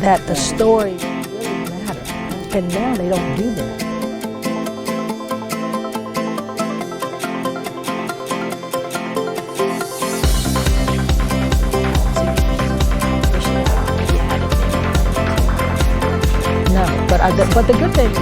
that the story really mattered. And now they don't do that. No, but the good thing is,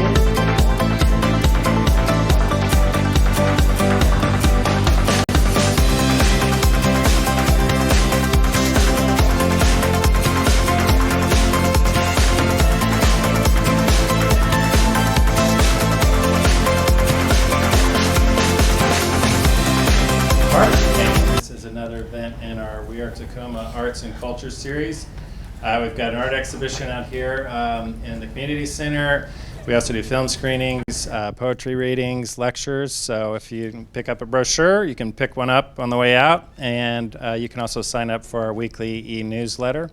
this is another event in our We Are Takoma Arts and Culture series. We've got an art exhibition out here in the community center. We also do film screenings, poetry readings, lectures. So if you pick up a brochure, you can pick one up on the way out, and you can also sign up for our weekly e-newsletter.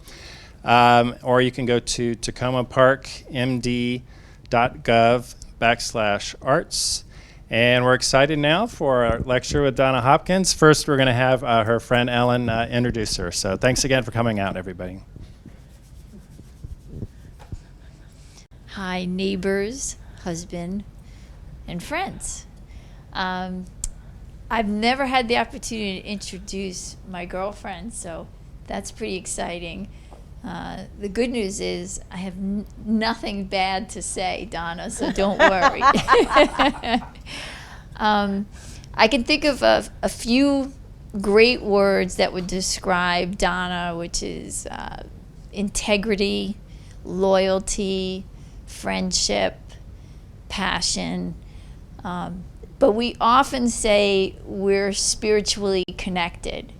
Or you can go to tacomaparkmd.gov/arts. And we're excited now for our lecture with Donna Hopkins. First, we're going to have her friend Ellen introduce her. So thanks again for coming out, everybody. Hi, neighbors, husband, and friends. I've never had the opportunity to introduce my girlfriend, so that's pretty exciting. The good news is I have nothing bad to say, Donna, so don't worry. I can think of a few great words that would describe Donna, which is integrity, loyalty, friendship, passion. But we often say we're spiritually connected.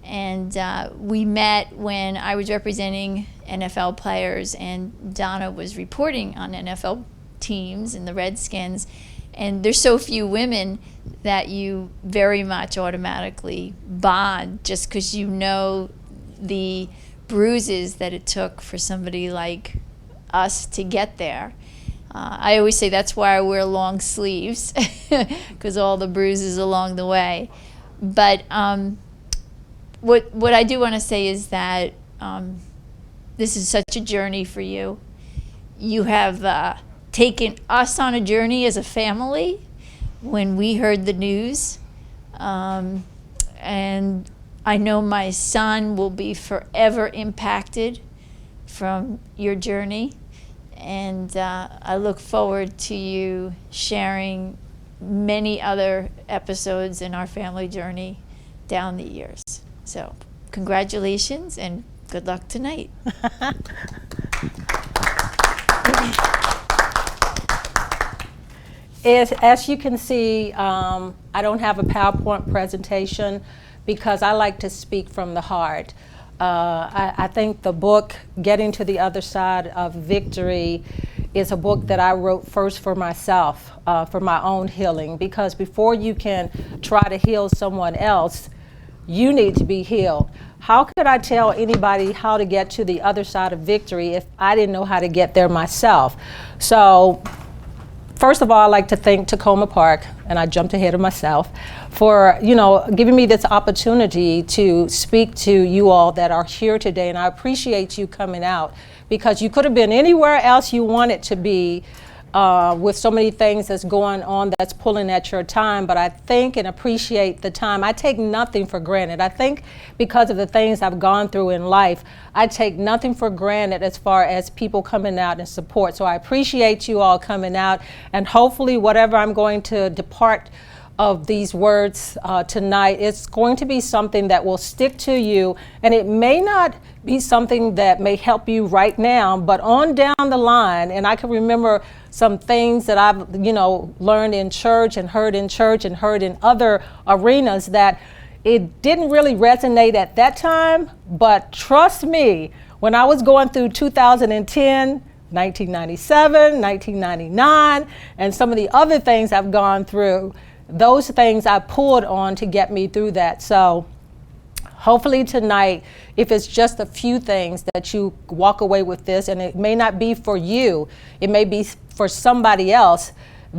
And we met when I was representing NFL players, and Donna was reporting on NFL teams and the Redskins. And there's so few women that you very much automatically bond just because you know the bruises that it took for somebody like us to get there. I always say that's why I wear long sleeves, because all the bruises along the way. But what I do want to say is that this is such a journey for you. You have taken us on a journey as a family when we heard the news. And I know my son will be forever impacted from your journey. And I look forward to you sharing many other episodes in our family journey down the years. So congratulations and good luck tonight. As you can see, I don't have a PowerPoint presentation because I like to speak from the heart. I think the book, Getting to the Other Side of Victory, is a book that I wrote first for myself, for my own healing, because before you can try to heal someone else, you need to be healed. How could I tell anybody how to get to the other side of victory if I didn't know how to get there myself? So, first of all, I'd like to thank Takoma Park, and I jumped ahead of myself, for giving me this opportunity to speak to you all that are here today. And I appreciate you coming out, because you could have been anywhere else you wanted to be with so many things that's going on that's pulling at your time. But I thank and appreciate the time. I take nothing for granted. I think because of the things I've gone through in life, I take nothing for granted as far as people coming out and support. So I appreciate you all coming out, and hopefully whatever I'm going to depart of these words tonight, it's going to be something that will stick to you, and it may not be something that may help you right now, but on down the line. And I can remember some things that I've learned in church and heard in other arenas that it didn't really resonate at that time. But trust me, when I was going through 2010, 1997, 1999, and some of the other things I've gone through, those things I pulled on to get me through that. So hopefully tonight, if it's just a few things that you walk away with this, and it may not be for you, it may be for somebody else,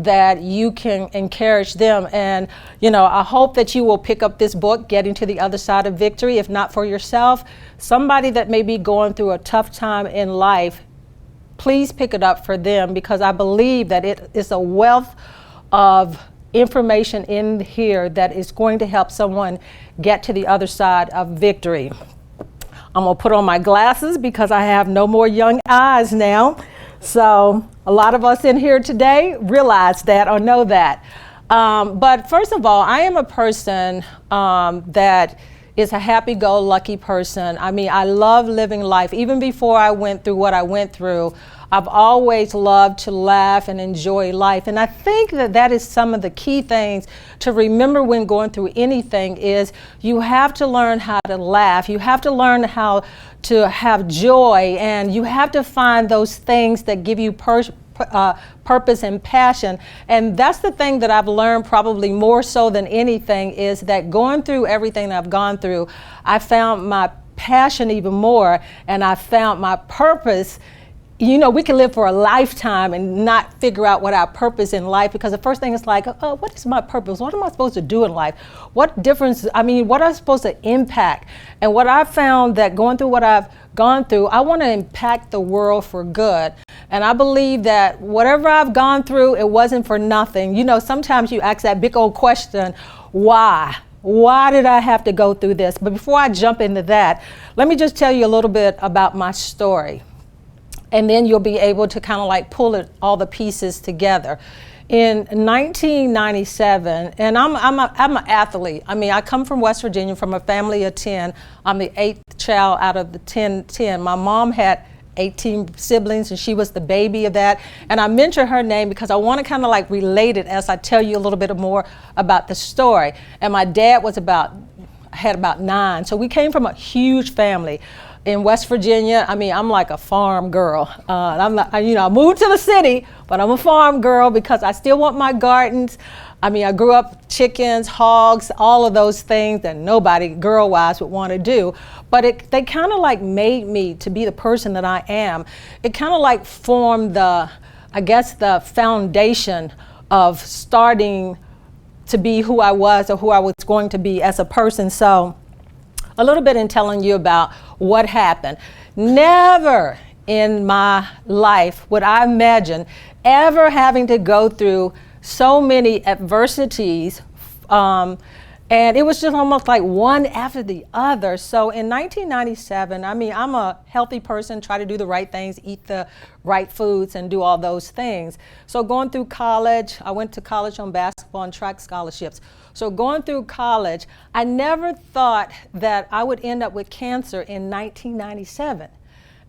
that you can encourage them. And, you know, I hope that you will pick up this book, Getting to the Other Side of Victory, if not for yourself, somebody that may be going through a tough time in life. Please pick it up for them, because I believe that it is a wealth of information in here that is going to help someone get to the other side of victory. I'm gonna put on my glasses because I have no more young eyes now. So a lot of us in here today realize that or know that. But first of all, I am a person that is a happy-go-lucky person. I mean, I love living life. Even before I went through what I went through, I've always loved to laugh and enjoy life. And I think that that is some of the key things to remember when going through anything is you have to learn how to laugh. You have to learn how to have joy, and you have to find those things that give you purpose and passion. And that's the thing that I've learned probably more so than anything, is that going through everything that I've gone through, I found my passion even more, and I found my purpose. You know, we can live for a lifetime and not figure out what our purpose in life, because the first thing is like, oh, what is my purpose? What am I supposed to do in life? What difference, I mean, what am I supposed to impact? And what I found that going through what I've gone through, I want to impact the world for good. And I believe that whatever I've gone through, it wasn't for nothing. You know, sometimes you ask that big old question, why? Why did I have to go through this? But before I jump into that, let me just tell you a little bit about my story. And then you'll be able to kind of like pull all the pieces together. In 1997, and I'm an athlete. I mean, I come from West Virginia, from a family of 10. I'm the 8th child out of the 10. My mom had 18 siblings, and she was the baby of that. And I mention her name because I want to kind of like relate it as I tell you a little bit more about the story. And my dad had about 9, so we came from a huge family. In West Virginia, I mean, I'm like a farm girl. I'm not, you know, I moved to the city, but I'm a farm girl because I still want my gardens. I mean, I grew up chickens, hogs, all of those things that nobody girl-wise would want to do. But they kind of like made me to be the person that I am. It kind of like formed the foundation of starting to be who I was, or who I was going to be as a person. So a little bit in telling you about what happened. Never in my life would I imagine ever having to go through so many adversities, and it was just almost like one after the other. So in 1997, I mean, I'm a healthy person, try to do the right things, eat the right foods, and do all those things. So going through college, I went to college on basketball and track scholarships. So going through college, I never thought that I would end up with cancer in 1997.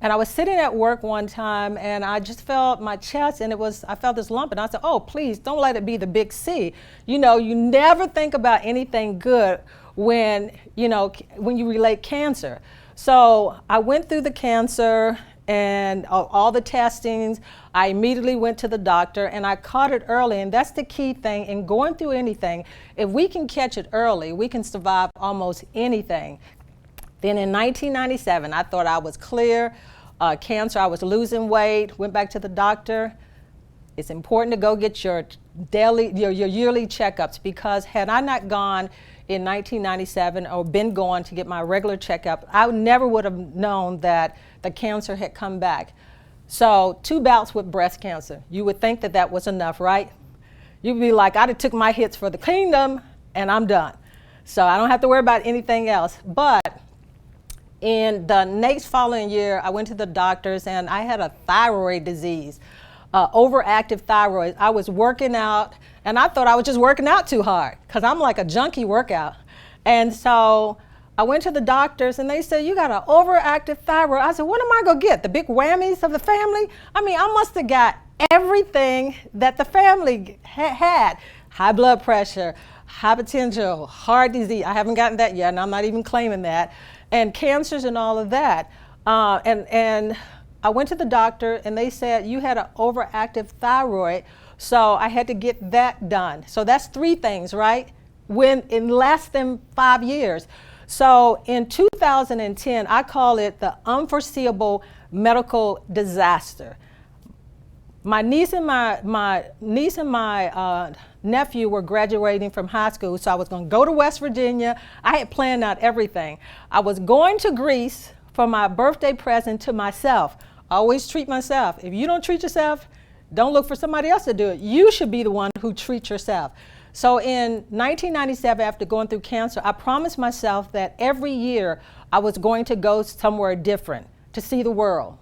And I was sitting at work one time, and I just felt my chest, and I felt this lump, and I said, oh, please don't let it be the big C. You know, you never think about anything good when you relate cancer. So I went through the cancer and all the testings. I immediately went to the doctor, and I caught it early, and that's the key thing in going through anything. If we can catch it early, we can survive almost anything. Then in 1997, I thought I was clear. Cancer, I was losing weight, went back to the doctor. It's important to go get your yearly checkups, because had I not gone in 1997 or been going to get my regular checkup, I never would have known that the cancer had come back. So 2 bouts with breast cancer. You would think that that was enough, right? You'd be like, I took my hits for the kingdom and I'm done. So I don't have to worry about anything else. But in the next following year, I went to the doctors, and I had a thyroid disease, overactive thyroid. I was working out, and I thought I was just working out too hard, because I'm like a junkie workout. And so I went to the doctors, and they said, you got an overactive thyroid. I said, what am I going to get, the big whammies of the family? I mean, I must have got everything that the family had. High blood pressure, hypertension, heart disease. I haven't gotten that yet, and I'm not even claiming that. And cancers and all of that. And I went to the doctor, and they said, you had an overactive thyroid, so I had to get that done. So that's 3 things, right? When in less than 5 years. So in 2010, I call it the unforeseeable medical disaster. my niece and my nephew were graduating from high school, so I was going to go to West Virginia. I had planned out everything. I was going to Greece for my birthday present to myself. I always treat myself. If you don't treat yourself, don't look for somebody else to do it. You should be the one who treats yourself. So in 1997, after going through cancer, I promised myself that every year I was going to go somewhere different to see the world,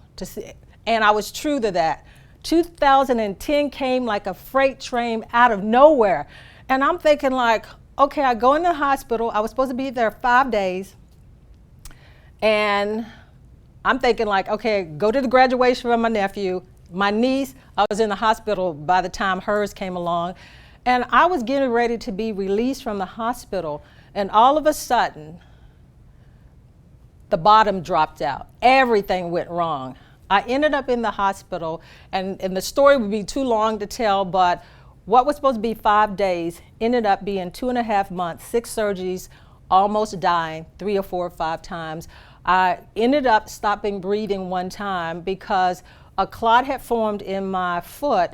and I was true to that. 2010 came like a freight train out of nowhere. And I'm thinking like, okay, I go in the hospital. I was supposed to be there 5 days. And I'm thinking like, okay, go to the graduation of my nephew. My niece, I was in the hospital by the time hers came along. And I was getting ready to be released from the hospital. And all of a sudden, the bottom dropped out. Everything went wrong. I ended up in the hospital, and the story would be too long to tell, but what was supposed to be 5 days ended up being 2.5 months, 6 surgeries, almost dying 3 or 4 or 5 times. I ended up stopping breathing one time because a clot had formed in my foot,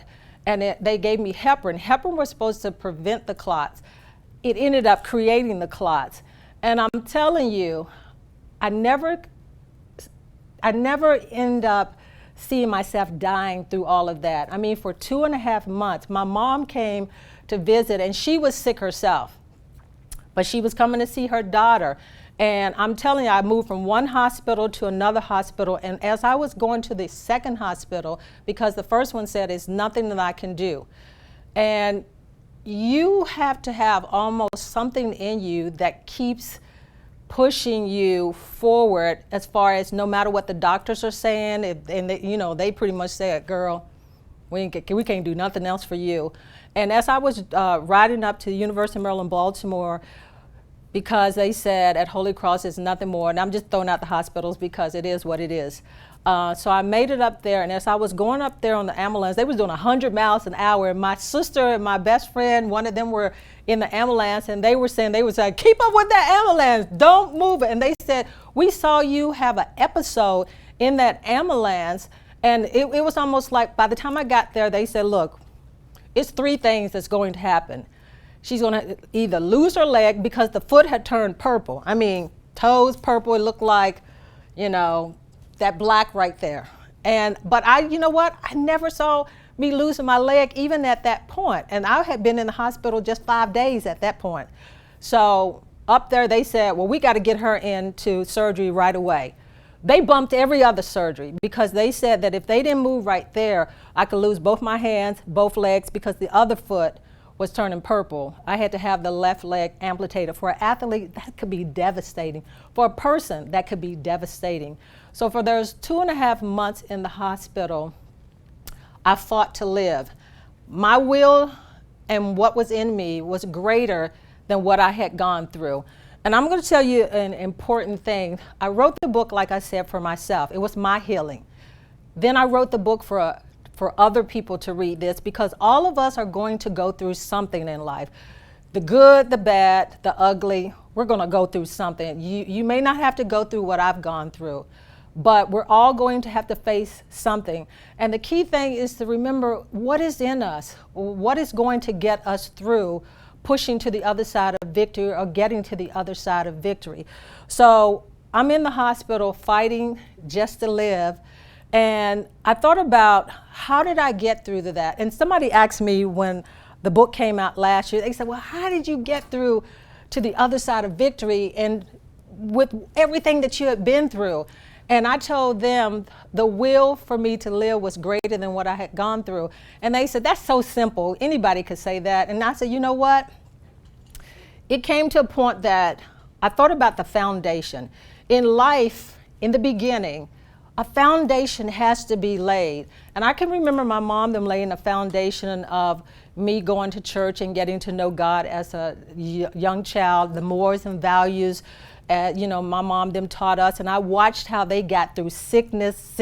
and they gave me heparin. Heparin was supposed to prevent the clots. It ended up creating the clots. And I'm telling you, I never end up seeing myself dying through all of that. I mean, for 2.5 months, my mom came to visit, and she was sick herself, but she was coming to see her daughter. And I'm telling you, I moved from one hospital to another hospital, and as I was going to the second hospital, because the first one said, "There's nothing that I can do." And you have to have almost something in you that keeps pushing you forward, as far as no matter what the doctors are saying, and they pretty much said, "Girl, we can't do nothing else for you." And as I was riding up to the University of Maryland, Baltimore, because they said at Holy Cross there's nothing more, and I'm just throwing out the hospitals because it is what it is. So I made it up there, and as I was going up there on the ambulance, they was doing 100 miles an hour, and my sister and my best friend, one of them were in the ambulance, and they were saying, "Keep up with that ambulance, don't move it." And they said, "We saw you have an episode in that ambulance," and it was almost like by the time I got there, they said, "Look, it's 3 things that's going to happen. She's going to either lose her leg," because the foot had turned purple. I mean, toes purple, it looked like, that black right there. But you know what? I never saw me losing my leg even at that point. And I had been in the hospital just 5 days at that point. So up there they said, "Well, we got to get her into surgery right away." They bumped every other surgery because they said that if they didn't move right there, I could lose both my hands, both legs, because the other foot was turning purple. I had to have the left leg amputated. For an athlete, that could be devastating. For a person, that could be devastating. So for those 2.5 months in the hospital, I fought to live. My will and what was in me was greater than what I had gone through. And I'm going to tell you an important thing. I wrote the book, like I said, for myself. It was my healing. Then I wrote the book for other people to read this, because all of us are going to go through something in life. The good, the bad, the ugly, we're going to go through something. You may not have to go through what I've gone through, but we're all going to have to face something. And the key thing is to remember what is in us, what is going to get us through pushing to the other side of victory or getting to the other side of victory. So I'm in the hospital fighting just to live. And I thought about, how did I get through to that? And somebody asked me when the book came out last year, they said, "Well, how did you get through to the other side of victory and with everything that you had been through?" And I told them the will for me to live was greater than what I had gone through. And they said, "That's so simple. Anybody could say that." And I said, "You know what? It came to a point that I thought about the foundation. In life, in the beginning, a foundation has to be laid." And I can remember my mom, them laying a foundation of me going to church and getting to know God as a young child, the morals and values, my mom, them taught us. And I watched how they got through sickness,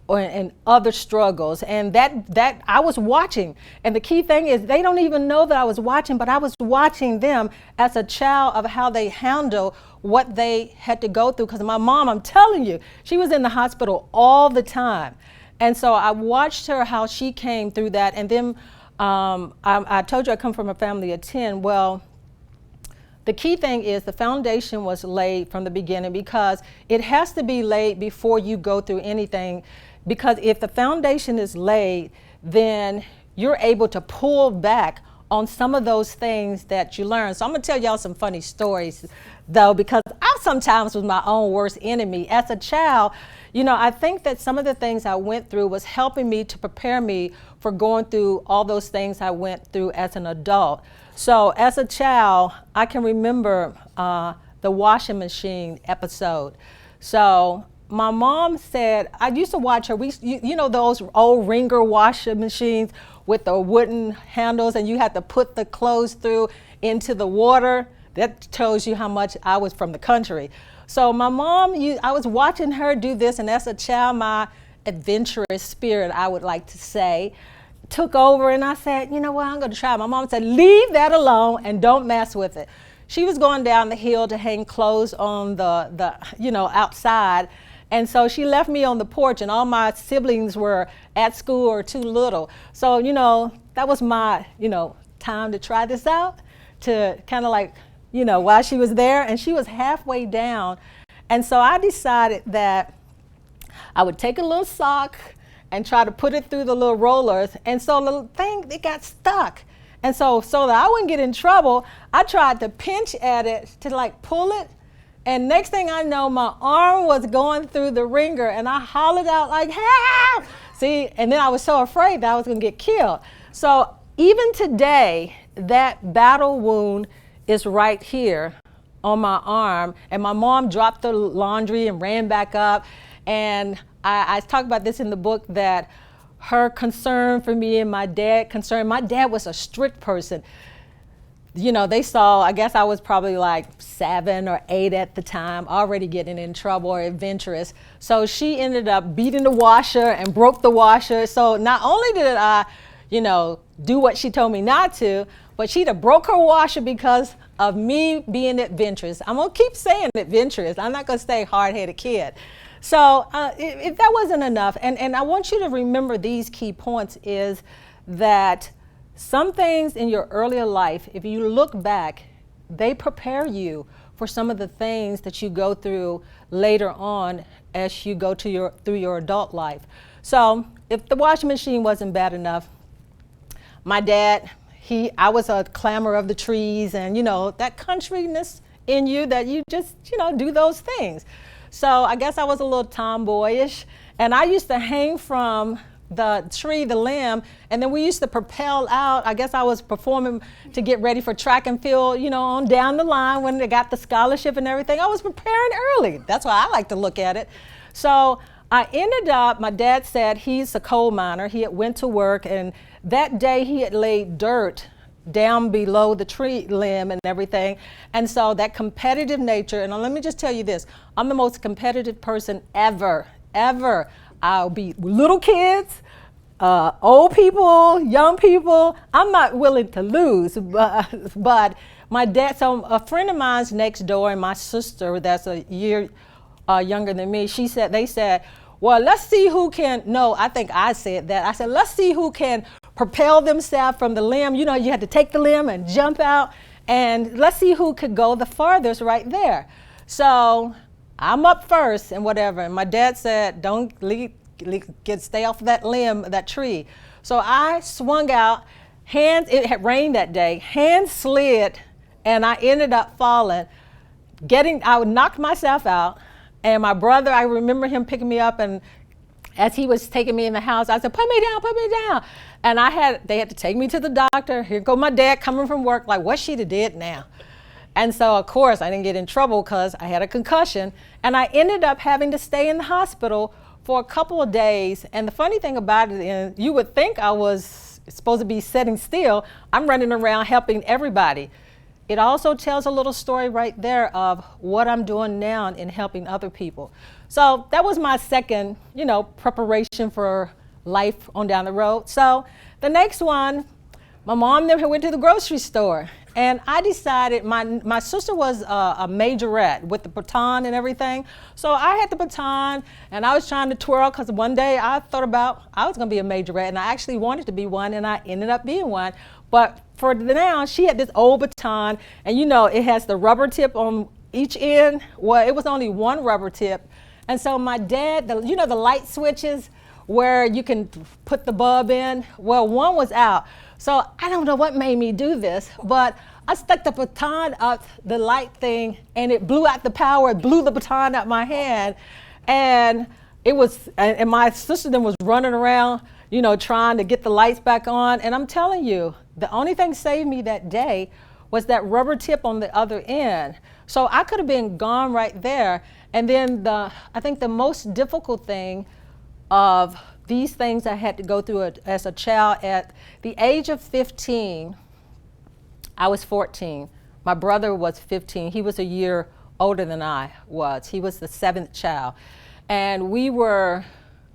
and other struggles. And that I was watching. And the key thing is, they don't even know that I was watching, but I was watching them as a child of how they handle what they had to go through. Because my mom, I'm telling you, she was in the hospital all the time. And so I watched her, how she came through that. And then I told you I come from a family of 10. Well, the key thing is the foundation was laid from the beginning, because it has to be laid before you go through anything. Because if the foundation is laid, then you're able to pull back on some of those things that you learn. So I'm gonna tell y'all some funny stories though, because I sometimes was my own worst enemy. As a child, you know, I think that some of the things I went through was helping me to prepare me for going through all those things I went through as an adult. So as a child, I can remember the washing machine episode. So my mom said, I used to watch her, you know those old ringer washing machines with the wooden handles, and you had to put the clothes through into the water? That tells you how much I was from the country. So my mom, I was watching her do this, and as a child, my adventurous spirit, I would like to say, took over, and I said, you know what, I'm gonna try. My mom said, leave that alone and don't mess with it. She was going down the hill to hang clothes on the outside. And so she left me on the porch, and all my siblings were at school or too little. So, you know, that was my, time to try this out, to kind of like, while she was there, and she was halfway down. And so I decided that I would take a little sock and try to put it through the little rollers. And so the thing, it got stuck. And so that I wouldn't get in trouble, I tried to pinch at it to like pull it. And next thing I know, my arm was going through the ringer, and I hollered out like, help! See, and then I was so afraid that I was gonna get killed. So even today, that battle wound is right here on my arm. And my mom dropped the laundry and ran back up. And I talk about this in the book, that her concern for me and my dad was a strict person. They saw, I guess I was probably like 7 or 8 at the time, already getting in trouble or adventurous. So she ended up beating the washer and broke the washer. So not only did I, do what she told me not to, but she'd have broke her washer because of me being adventurous. I'm gonna keep saying adventurous. I'm not gonna say hard-headed kid. So if that wasn't enough, and I want you to remember these key points, is that some things in your earlier life, if you look back, they prepare you for some of the things that you go through later on as you go through your adult life. So if the washing machine wasn't bad enough, my dad, I was a climber of the trees, and that countryness in you, that you just do those things. So I guess I was a little tomboyish, and I used to hang from the tree, the limb, and then we used to propel out. I guess I was performing to get ready for track and field, on down the line when they got the scholarship and everything. I was preparing early. That's why I like to look at it. So I ended up, my dad said he's a coal miner. He had went to work, and that day he had laid dirt down below the tree limb and everything. And so that competitive nature, and let me just tell you this, I'm the most competitive person ever. I'll be little kids, old people, young people. I'm not willing to lose, but my dad, so a friend of mine's next door, and my sister that's a year younger than me, they said, well, let's see who can, no, I think I said that. I said, let's see who can propel themselves from the limb. You had to take the limb and jump out, and let's see who could go the farthest right there. So I'm up first and whatever. And my dad said, don't stay off of that limb, that tree. So I swung out, it had rained that day, hands slid, and I ended up falling. I knocked myself out, and my brother, I remember him picking me up, and as he was taking me in the house, I said, put me down. And they had to take me to the doctor. Here go my dad coming from work, like, what she'd have did now? And so, of course, I didn't get in trouble because I had a concussion. And I ended up having to stay in the hospital for a couple of days. And the funny thing about it is, you would think I was supposed to be sitting still. I'm running around helping everybody. It also tells a little story right there of what I'm doing now in helping other people. So that was my second, preparation for life on down the road. So the next one, my mom never went to the grocery store. And I decided, my sister was a majorette with the baton and everything. So I had the baton and I was trying to twirl because one day I thought about I was going to be a majorette, and I actually wanted to be one, and I ended up being one. But for now, she had this old baton, and you know, it has the rubber tip on each end. Well, it was only one rubber tip. And so my dad, you know, the light switches where you can put the bulb in, well, one was out. So I don't know what made me do this, but I stuck the baton up the light thing, and it blew out the power. It blew the baton out my hand, and and my sister then was running around, you know, trying to get the lights back on. And I'm telling you, the only thing saved me that day was that rubber tip on the other end. So I could have been gone right there. And then I think the most difficult thing of these things I had to go through as a child, at the age of 15, I was 14. My brother was 15. He was a year older than I was. He was the 7th child. And we were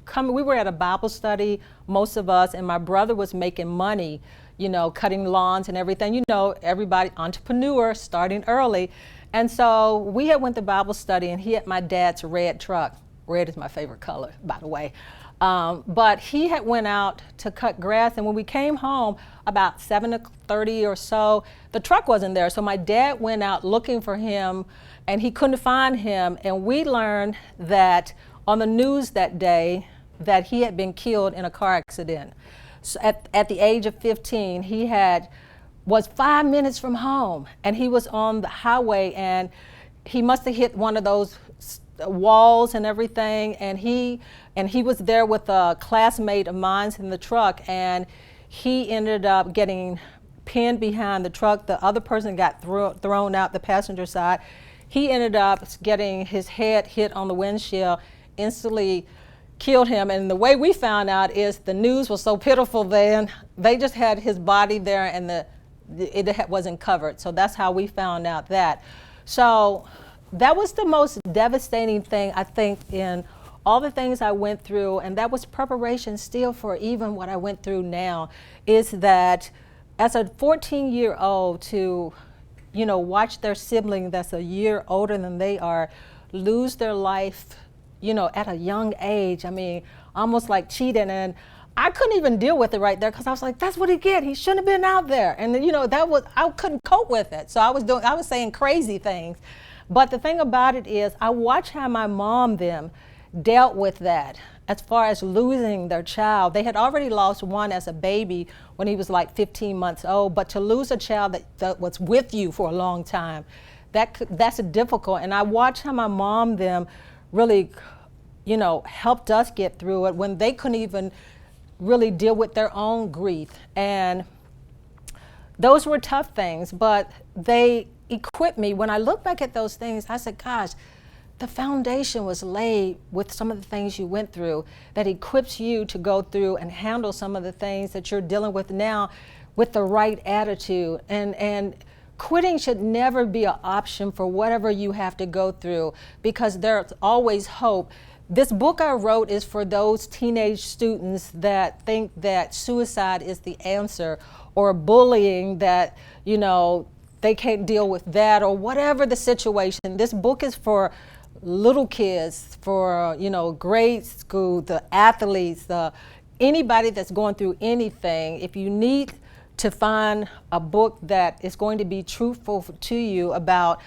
at a Bible study, most of us, and my brother was making money, you know, cutting lawns and everything. You know, everybody, entrepreneur, starting early. And so we had went to Bible study, and he had my dad's red truck. Red is my favorite color, by the way. But he had went out to cut grass, and when we came home about 7:30 or so, the truck wasn't there. So my dad went out looking for him, and he couldn't find him. And we learned that on the news that day that he had been killed in a car accident. So at the age of 15, he was 5 minutes from home, and he was on the highway, and he must have hit one of those walls and everything, and he was there with a classmate of mine in the truck, and he ended up getting pinned behind the truck. The other person got thrown out the passenger side. He ended up getting his head hit on the windshield, instantly killed him. And the way we found out is the news was so pitiful then, they just had his body there, and it wasn't covered. So that's how we found out that. So that was the most devastating thing, I think, in all the things I went through, and that was preparation still for even what I went through now, is that as a 14-year-old to, you know, watch their sibling that's a year older than they are lose their life, you know, at a young age. I mean, almost like cheating. And I couldn't even deal with it right there, because I was like, that's what he did. He shouldn't have been out there. And then, you know, I couldn't cope with it. So I was saying crazy things. But the thing about it is, I watched how my mom then dealt with that as far as losing their child. They had already lost one as a baby when he was like 15 months old, but to lose a child that was with you for a long time, that's difficult. And I watched how my mom then really, you know, helped us get through it when they couldn't even really deal with their own grief. And those were tough things, but they equipped me. When I look back at those things, I said, gosh, the foundation was laid with some of the things you went through that equips you to go through and handle some of the things that you're dealing with now with the right attitude. And quitting should never be an option for whatever you have to go through, because there's always hope. This book I wrote is for those teenage students that think that suicide is the answer, or bullying, that, you know, they can't deal with that, or whatever the situation. This book is for little kids, for, you know, grade school, the athletes, anybody that's going through anything. If you need to find a book that is going to be truthful to you about,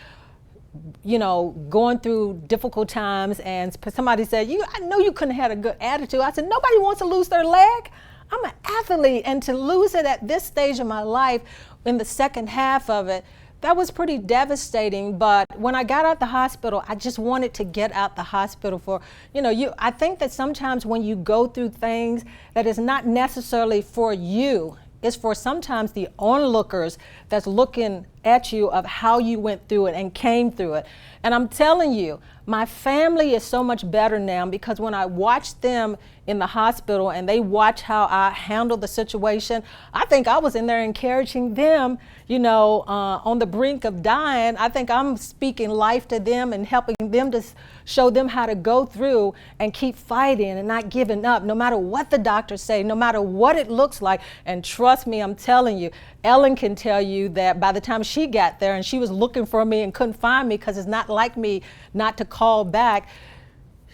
you know, going through difficult times, and somebody said, I know you couldn't have had a good attitude. I said, nobody wants to lose their leg. I'm an athlete, and to lose it at this stage of my life, in the second half of it, that was pretty devastating. But when I got out the hospital, I just wanted to get out the hospital for, you know, I think that sometimes when you go through things that is not necessarily for you, it's for sometimes the onlookers that's looking at you of how you went through it and came through it. And I'm telling you, My family is so much better now because when I watch them in the hospital and they watch how I handle the situation, I think I was in there encouraging them, on the brink of dying. I think I'm speaking life to them and helping them to show them how to go through and keep fighting and not giving up, no matter what the doctors say, no matter what it looks like. And trust me, I'm telling you, Ellen can tell you that by the time she got there and she was looking for me and couldn't find me because it's not like me not to call back,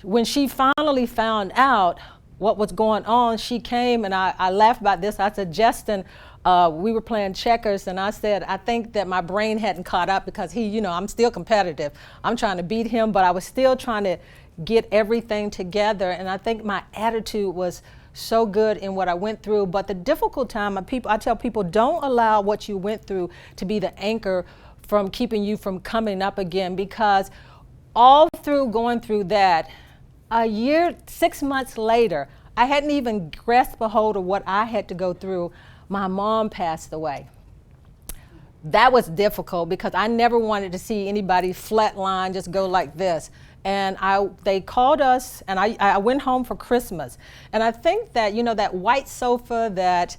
when she finally found out what was going on, she came, and I laughed about this. I said, Justin, we were playing checkers, and I said, I think that my brain hadn't caught up because I'm still competitive. I'm trying to beat him, but I was still trying to get everything together. And I think my attitude was so good in what I went through. But the difficult time, I tell people, don't allow what you went through to be the anchor from keeping you from coming up again, because all through going through that, a year, 6 months later, I hadn't even grasped a hold of what I had to go through. My mom passed away. That was difficult because I never wanted to see anybody flatline, just go like this. And they called us, and I went home for Christmas. And I think that, that white sofa that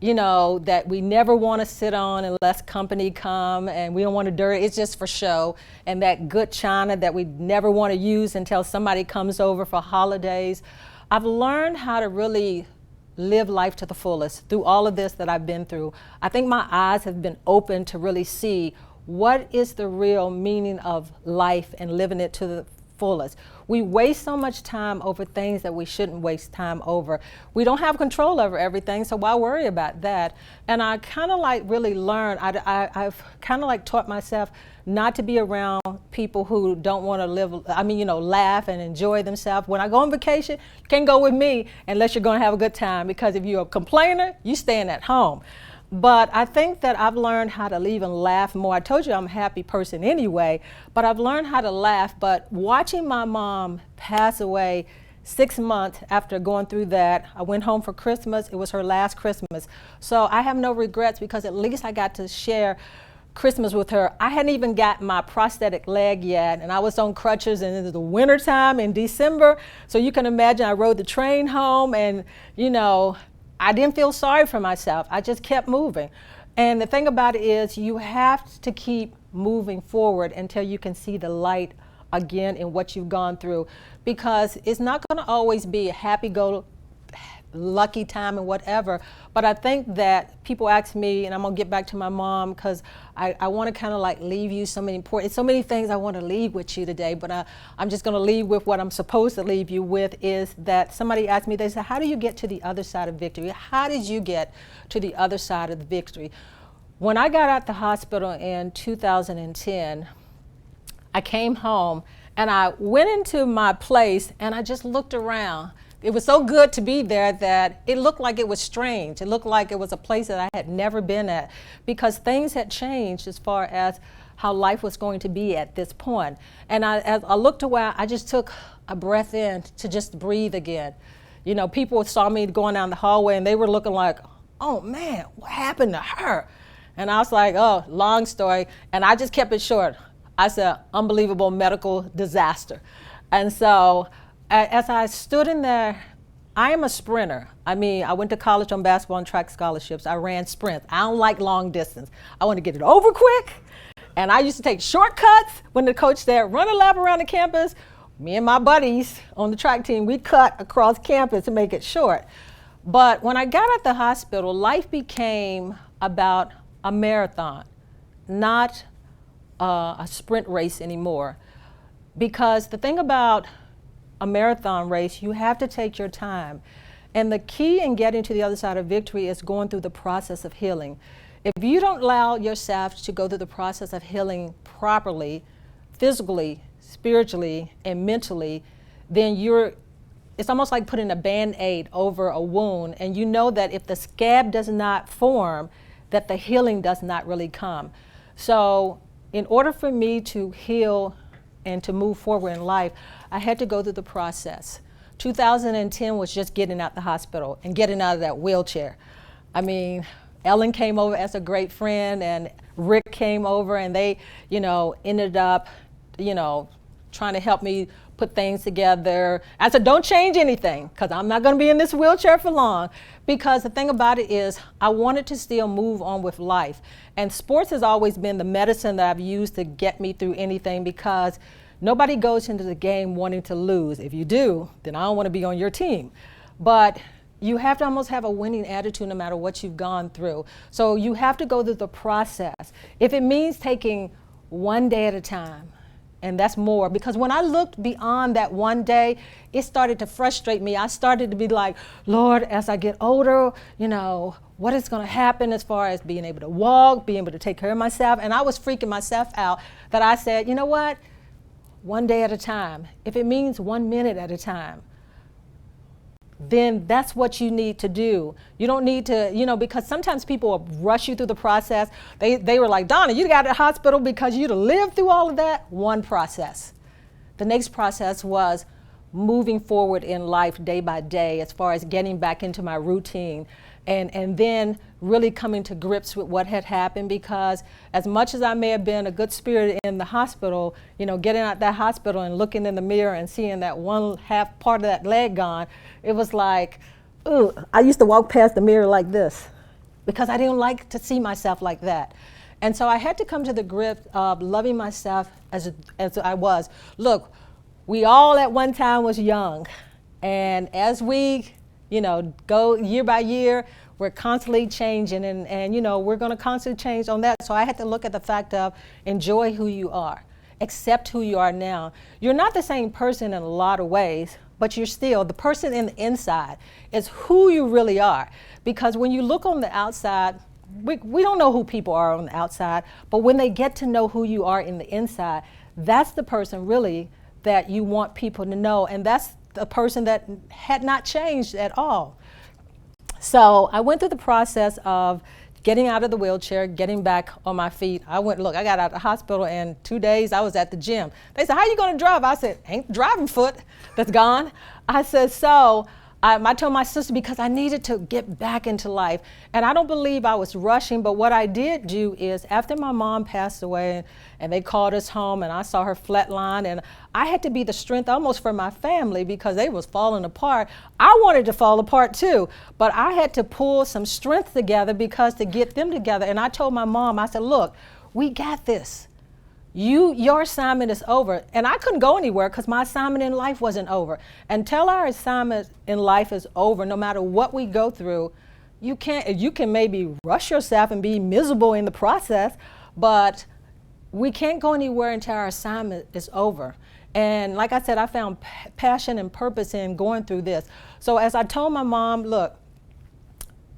we never want to sit on unless company come, and we don't want to dirty, it's just for show. And that good china that we never want to use until somebody comes over for holidays. I've learned how to really live life to the fullest through all of this that I've been through. I think my eyes have been open to really see what is the real meaning of life and living it to the fullest. We waste so much time over things that we shouldn't waste time over. We don't have control over everything, so why worry about that? And I kind of really learned, I've kind of taught myself not to be around people who don't want to laugh and enjoy themselves. When I go on vacation, you can't go with me unless you're going to have a good time, because if you're a complainer, you're staying at home. But I think that I've learned how to leave and laugh more. I told you I'm a happy person anyway, but I've learned how to laugh. But watching my mom pass away 6 months after going through that, I went home for Christmas. It was her last Christmas. So I have no regrets because at least I got to share Christmas with her. I hadn't even got my prosthetic leg yet, and I was on crutches, and it was the winter time in December. So you can imagine I rode the train home, and I didn't feel sorry for myself. I just kept moving. And the thing about it is you have to keep moving forward until you can see the light again in what you've gone through, because it's not going to always be a happy-go-lucky time and whatever. But I think that people ask me, and I'm going to get back to my mom because I want to kind of leave you so many things I want to leave with you today, but I'm just going to leave with what I'm supposed to leave you with, is that somebody asked me, they said, how do you get to the other side of victory? How did you get to the other side of the victory? When I got out the hospital in 2010, I came home and I went into my place and I just looked around. It was so good to be there that it looked like it was strange. It looked like it was a place that I had never been at, because things had changed as far as how life was going to be at this point. And as I looked around, I just took a breath in to just breathe again. People saw me going down the hallway and they were looking like, oh man, what happened to her? And I was like, oh, long story. And I just kept it short. I said, unbelievable medical disaster. And so as I stood in there, I am a sprinter. I went to college on basketball and track scholarships. I ran sprints. I don't like long distance. I want to get it over quick. And I used to take shortcuts when the coach said, run a lap around the campus. Me and my buddies on the track team, we'd cut across campus to make it short. But when I got at the hospital, life became about a marathon, not a sprint race anymore. Because the thing about a marathon race, you have to take your time. And the key in getting to the other side of victory is going through the process of healing. If you don't allow yourself to go through the process of healing properly, physically, spiritually, and mentally, then it's almost like putting a Band-Aid over a wound, and you know that if the scab does not form, that the healing does not really come. So in order for me to heal and to move forward in life, I had to go through the process. 2010 was just getting out the hospital and getting out of that wheelchair. Ellen came over as a great friend, and Rick came over, and they, ended up, trying to help me put things together. I said, don't change anything, because I'm not going to be in this wheelchair for long. Because the thing about it is, I wanted to still move on with life. And sports has always been the medicine that I've used to get me through anything, because nobody goes into the game wanting to lose. If you do, then I don't want to be on your team. But you have to almost have a winning attitude no matter what you've gone through. So you have to go through the process. If it means taking one day at a time, and that's more, because when I looked beyond that one day, it started to frustrate me. I started to be like, Lord, as I get older, what is going to happen as far as being able to walk, being able to take care of myself? And I was freaking myself out that I said, you know what? One day at a time. If it means 1 minute at a time, then that's what you need to do. You don't need to, because sometimes people will rush you through the process. They were like, Donna, you got to the hospital because you'd have lived through all of that. One process. The next process was moving forward in life day by day as far as getting back into my routine, and then really coming to grips with what had happened, because as much as I may have been a good spirit in the hospital, getting out that hospital and looking in the mirror and seeing that one half part of that leg gone, it was like, ooh, I used to walk past the mirror like this because I didn't like to see myself like that. And so I had to come to the grip of loving myself as I was. Look, we all at one time was young, and as we go year by year, we're constantly changing, and we're going to constantly change on that. So I had to look at the fact of enjoy who you are, accept who you are now. You're not the same person in a lot of ways, but you're still the person in the inside is who you really are. Because when you look on the outside, we don't know who people are on the outside, but when they get to know who you are in the inside, that's the person really that you want people to know, and that's a person that had not changed at all. So I went through the process of getting out of the wheelchair, getting back on my feet. I got out of the hospital, and 2 days I was at the gym. They said, how are you going to drive? I said, ain't the driving foot that's gone. I said, I told my sister, because I needed to get back into life. And I don't believe I was rushing, but what I did do is after my mom passed away and they called us home and I saw her flatline, and I had to be the strength almost for my family because they was falling apart. I wanted to fall apart too, but I had to pull some strength together because to get them together. And I told my mom, I said, look, we got this. Your assignment is over. And I couldn't go anywhere because my assignment in life wasn't over. Until our assignment in life is over, no matter what we go through, you can maybe rush yourself and be miserable in the process, but we can't go anywhere until our assignment is over. And like I said, I found passion and purpose in going through this. So as I told my mom, look,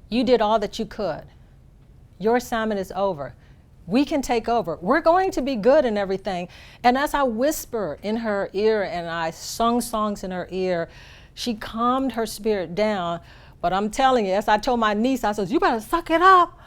you did all that you could. Your assignment is over. We can take over. We're going to be good and everything. And as I whispered in her ear and I sung songs in her ear, she calmed her spirit down. But I'm telling you, as I told my niece, I said, you better suck it up.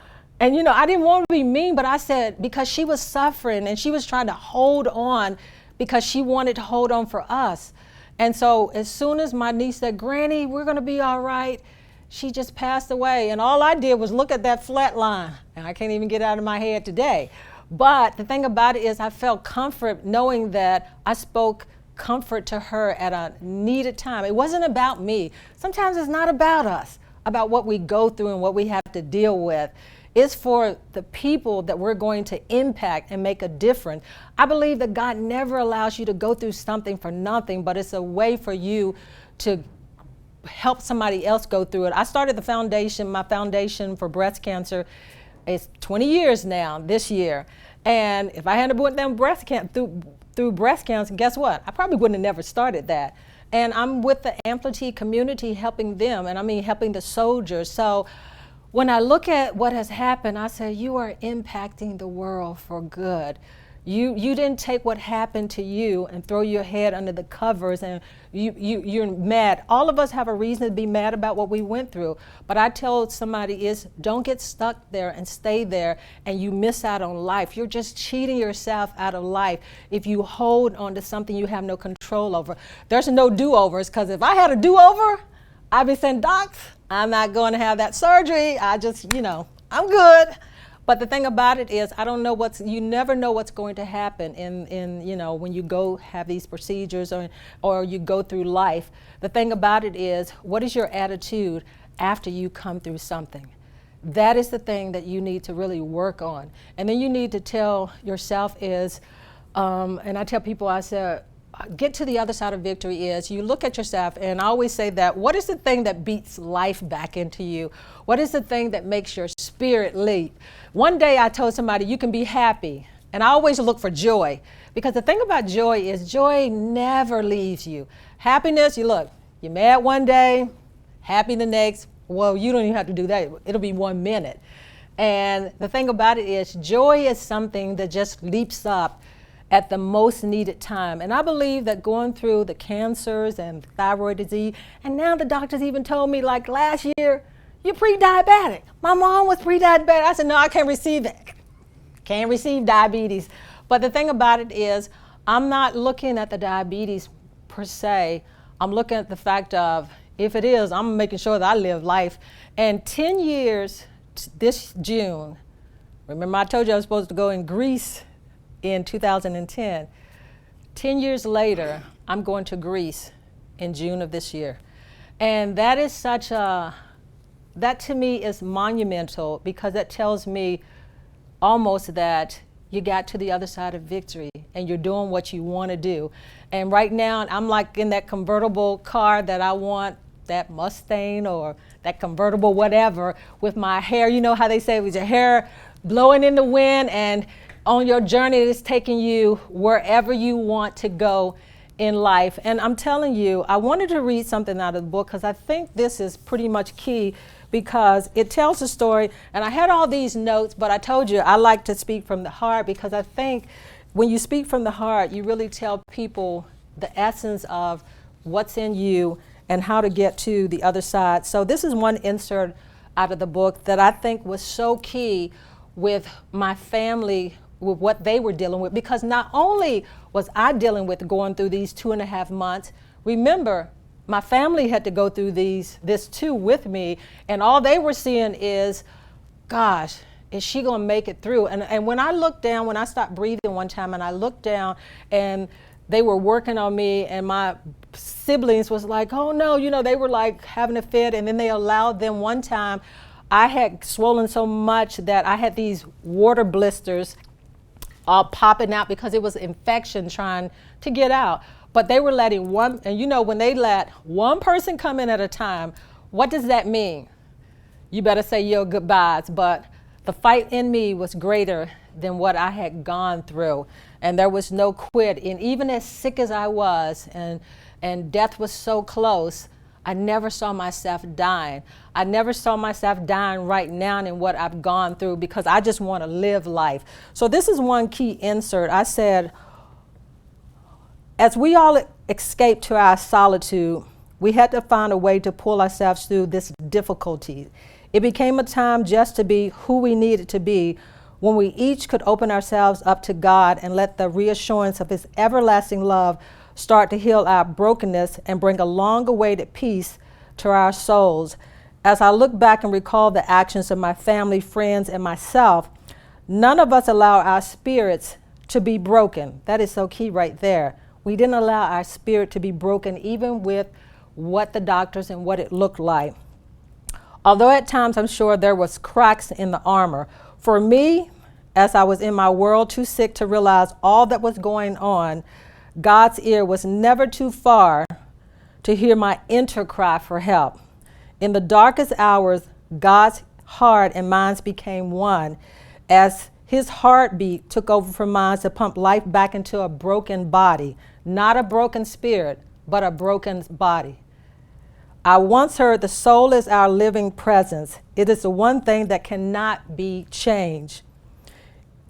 And I didn't want to be mean, but I said, because she was suffering and she was trying to hold on because she wanted to hold on for us. And so as soon as my niece said, Granny, we're going to be all right, she just passed away. And all I did was look at that flat line. And I can't even get it out of my head today. But the thing about it is I felt comfort knowing that I spoke comfort to her at a needed time. It wasn't about me. Sometimes it's not about us, about what we go through and what we have to deal with. It's for the people that we're going to impact and make a difference. I believe that God never allows you to go through something for nothing, but it's a way for you to help somebody else go through it. I started my foundation for breast cancer. It's 20 years now this year. And if I hadn't went down through breast cancer, guess what? I probably wouldn't have never started that. And I'm with the amputee community helping them, and I mean helping the soldiers. So when I look at what has happened, I say, you are impacting the world for good. You didn't take what happened to you and throw your head under the covers and you're mad. All of us have a reason to be mad about what we went through. But I tell somebody don't get stuck there and stay there and you miss out on life. You're just cheating yourself out of life if you hold on to something you have no control over. There's no do-overs, because if I had a do-over, I'd be saying, docs, I'm not going to have that surgery. I'm good. But the thing about it is, I don't know you never know what's going to happen in when you go have these procedures or you go through life. The thing about it is, what is your attitude after you come through something? That is the thing that you need to really work on. And then you need to tell yourself is, and I tell people, I said, get to the other side of victory is you look at yourself, and I always say that, what is the thing that beats life back into you? What is the thing that makes your spirit leap? One day I told somebody, you can be happy. And I always look for joy, because the thing about joy is joy never leaves you. Happiness, you're mad one day, happy the next. Well, you don't even have to do that. It'll be 1 minute. And the thing about it is, joy is something that just leaps up at the most needed time. And I believe that going through the cancers and thyroid disease, and now the doctors even told me, like last year, you're pre-diabetic. My mom was pre-diabetic. I said, no, I can't receive that. Can't receive diabetes. But the thing about it is, I'm not looking at the diabetes per se. I'm looking at the fact of, if it is, I'm making sure that I live life. And 10 years this June, remember I told you I was supposed to go in Greece in 2010. 10 years later, I'm going to Greece in June of this year. And that is that to me is monumental, because that tells me almost that you got to the other side of victory and you're doing what you want to do. And right now, I'm like in that convertible car that I want, that Mustang or that convertible whatever, with my hair, you know how they say, with your hair blowing in the wind, and on your journey it's taking you wherever you want to go in life. And I'm telling you, I wanted to read something out of the book, because I think this is pretty much key, because it tells a story. And I had all these notes, but I told you I like to speak from the heart, because I think when you speak from the heart, you really tell people the essence of what's in you and how to get to the other side. So this is one insert out of the book that I think was so key with my family, with what they were dealing with, because not only was I dealing with going through these 2.5 months, remember, my family had to go through this too with me, and all they were seeing is, gosh, is she gonna make it through? And when I looked down, when I stopped breathing one time and I looked down, and they were working on me, and my siblings was like, oh no, they were like having a fit, and then they allowed them one time. I had swollen so much that I had these water blisters all popping out, because it was infection trying to get out. But they were letting one, and when they let one person come in at a time, what does that mean? You better say your goodbyes. But the fight in me was greater than what I had gone through, and there was no quit. And even as sick as I was, and death was so close, I never saw myself dying. I never saw myself dying right now in what I've gone through, because I just want to live life. So this is one key insert. I said, as we all escaped to our solitude, we had to find a way to pull ourselves through this difficulty. It became a time just to be who we needed to be, when we each could open ourselves up to God and let the reassurance of His everlasting love start to heal our brokenness and bring a long-awaited peace to our souls. As I look back and recall the actions of my family, friends, and myself, none of us allow our spirits to be broken. That is so key right there. We didn't allow our spirit to be broken, even with what the doctors and what it looked like. Although at times I'm sure there was cracks in the armor. For me, as I was in my world too sick to realize all that was going on, God's ear was never too far to hear my inner cry for help. In the darkest hours, God's heart and minds became one, as His heartbeat took over from mine to pump life back into a broken body. Not a broken spirit, but a broken body. I once heard the soul is our living presence. It is the one thing that cannot be changed.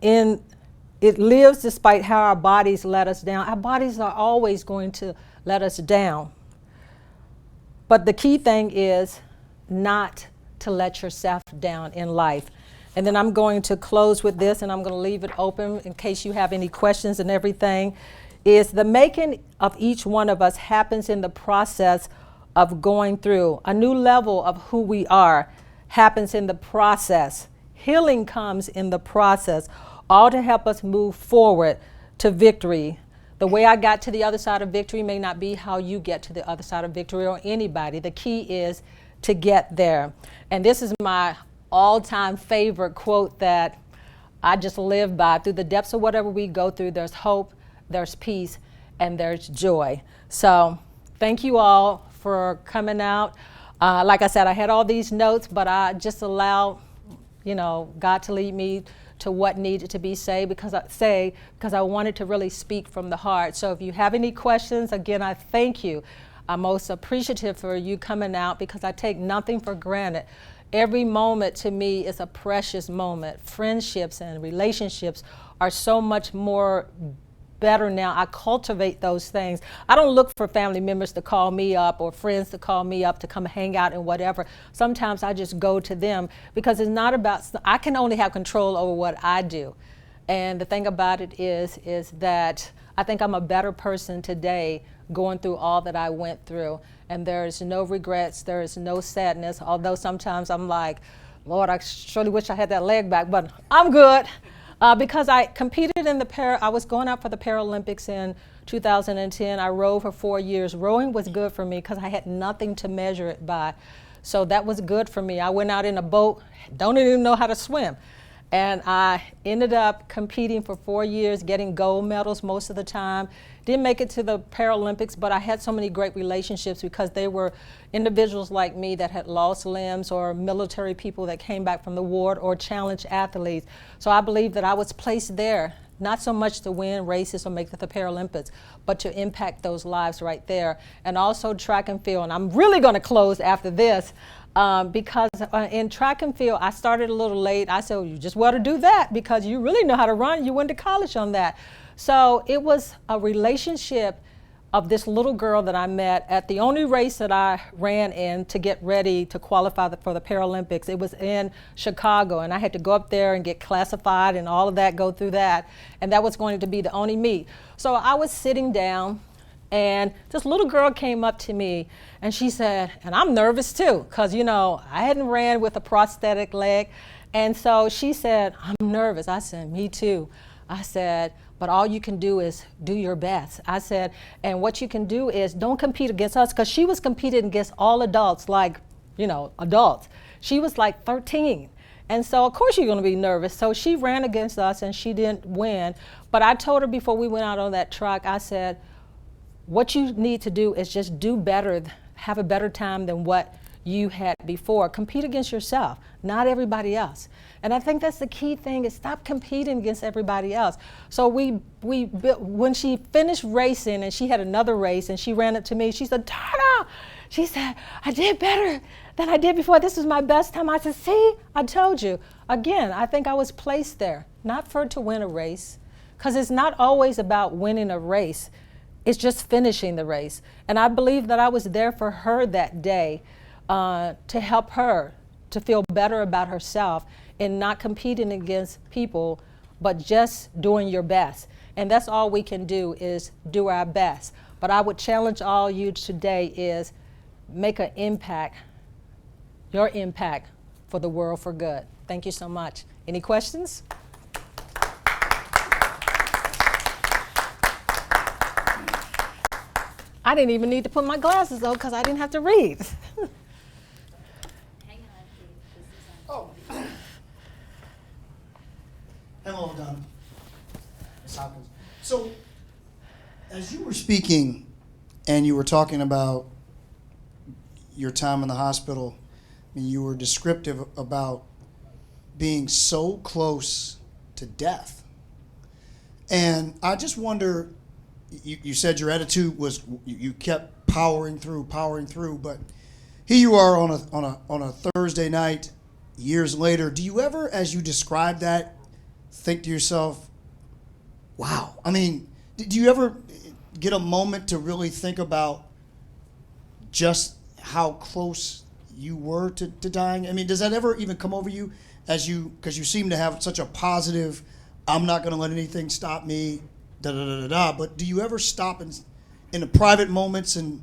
It lives despite how our bodies let us down. Our bodies are always going to let us down. But the key thing is not to let yourself down in life. And then I'm going to close with this, and I'm going to leave it open in case you have any questions and everything, is the making of each one of us happens in the process of going through. A new level of who we are happens in the process. Healing comes in the process, all to help us move forward to victory. The way I got to the other side of victory may not be how you get to the other side of victory, or anybody. The key is to get there. And this is my all-time favorite quote that I just live by. Through the depths of whatever we go through, there's hope, there's peace, and there's joy. So thank you all for coming out. Like I said, I had all these notes, but I just allowed, God to lead me to what needed to be said because I wanted to really speak from the heart. So if you have any questions, again, I thank you. I'm most appreciative for you coming out because I take nothing for granted. Every moment to me is a precious moment. Friendships and relationships are so much more better now. I cultivate those things. I don't look for family members to call me up or friends to call me up to come hang out and whatever. Sometimes I just go to them because it's not about, I can only have control over what I do. And the thing about it is that I think I'm a better person today going through all that I went through. And there is no regrets, there is no sadness, although sometimes I'm like, Lord, I surely wish I had that leg back, but I'm good. Because I competed in I was going out for the Paralympics in 2010. I rowed for 4 years. Rowing was good for me because I had nothing to measure it by. So that was good for me. I went out in a boat, don't even know how to swim. And I ended up competing for 4 years, getting gold medals most of the time. Didn't make it to the Paralympics, but I had so many great relationships because they were individuals like me that had lost limbs, or military people that came back from the war, or challenged athletes. So I believe that I was placed there, not so much to win races or make it to the Paralympics, but to impact those lives right there. And also track and field. And I'm really going to close after this. Because in track and field, I started a little late. I said, well, you just want to do that because you really know how to run. You went to college on that. So it was a relationship of this little girl that I met at the only race that I ran in to get ready to qualify for the Paralympics. It was in Chicago, and I had to go up there and get classified and all of that, go through that. And that was going to be the only meet. So I was sitting down, and this little girl came up to me and she said, and I'm nervous too, because I hadn't ran with a prosthetic leg. And so she said, I'm nervous. I said, me too. I said, but all you can do is do your best. I said, and what you can do is don't compete against us, because she was competing against all adults, like, adults. She was like 13. And so, of course, you're going to be nervous. So she ran against us and she didn't win. But I told her before we went out on that track, I said, what you need to do is just do better, have a better time than what you had before. Compete against yourself, not everybody else. And I think that's the key thing, is stop competing against everybody else. So when she finished racing and she had another race and she ran up to me, she said, Donna, she said, I did better than I did before. This was my best time. I said, see, I told you. Again, I think I was placed there, not to win a race, because it's not always about winning a race. It's just finishing the race. And I believe that I was there for her that day to help her to feel better about herself and not competing against people, but just doing your best. And that's all we can do, is do our best. But I would challenge all you today is make an impact, your impact for the world for good. Thank you so much. Any questions? I didn't even need to put my glasses on because I didn't have to read. Oh. Hello, Donna. Ms. Hopkins. So, as you were speaking and you were talking about your time in the hospital, I mean, you were descriptive about being so close to death. And I just wonder, you said your attitude was you kept powering through, but here you are on a Thursday night, years later. Do you ever, as you describe that, think to yourself, wow? I mean, do you ever get a moment to really think about just how close you were to dying? I mean, does that ever even come over you because you seem to have such a positive, I'm not going to let anything stop me, but do you ever stop in the private moments, and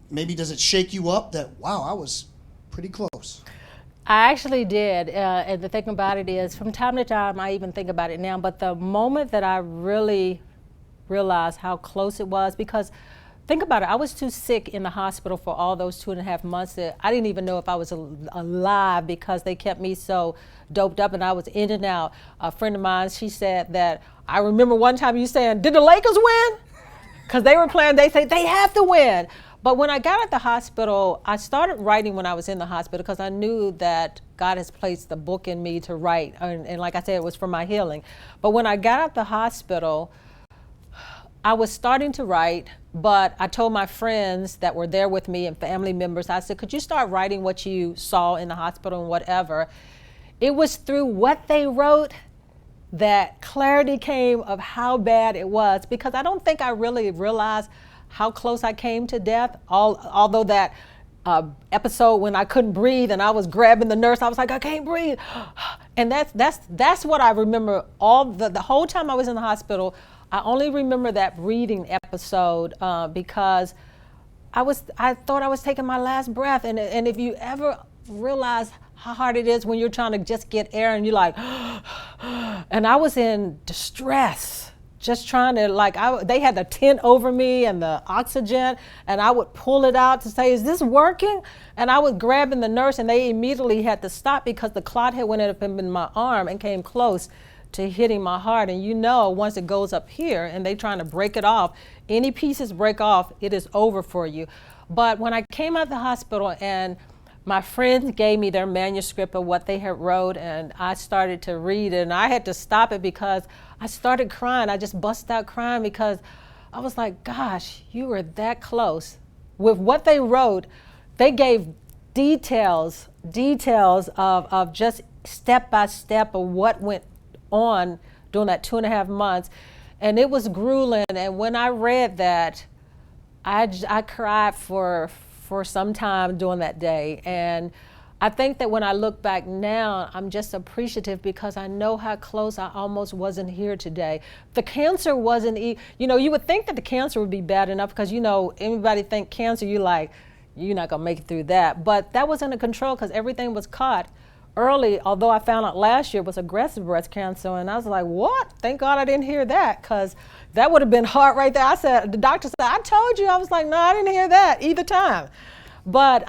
maybe does it shake you up that, wow, I was pretty close? I actually did, and the thing about it is, from time to time, I even think about it now, but the moment that I really realized how close it was, because think about it, I was too sick in the hospital for all those 2.5 months that I didn't even know if I was alive, because they kept me so doped up and I was in and out. A friend of mine, she said that, I remember one time you saying, did the Lakers win? Because they were playing, they say they have to win. But when I got at the hospital, I started writing when I was in the hospital, because I knew that God has placed the book in me to write. And like I said, it was for my healing. But when I got out the hospital, I was starting to write, but I told my friends that were there with me and family members, I said, could you start writing what you saw in the hospital and whatever? It was through what they wrote that clarity came of how bad it was, because I don't think I really realized how close I came to death, although that episode when I couldn't breathe and I was grabbing the nurse, I was like, I can't breathe. And that's what I remember the whole time I was in the hospital. I only remember that breathing episode because I thought I was taking my last breath. And if you ever realize how hard it is when you're trying to just get air and you're like, and I was in distress. Just trying to, they had the tent over me and the oxygen, and I would pull it out to say, is this working? And I was grabbing the nurse, and they immediately had to stop because the clot had went up in my arm and came close to hitting my heart. And once it goes up here and they trying to break it off, any pieces break off, it is over for you. But when I came out of the hospital and my friends gave me their manuscript of what they had wrote, and I started to read it, and I had to stop it because I started crying. I just busted out crying because I was like, gosh, you were that close. With what they wrote, they gave details of just step by step of what went on during that 2.5 months. And it was grueling. And when I read that, I cried for some time during that day. And I think that when I look back now, I'm just appreciative because I know how close I almost wasn't here today. The cancer wasn't, you would think that the cancer would be bad enough because, anybody think cancer, you're like, you're not gonna make it through that. But that was under control because everything was caught early, although I found out last year was aggressive breast cancer. And I was like, what? Thank God I didn't hear that, because that would have been hard right there. The doctor said, I told you. I was like, no, I didn't hear that either time. But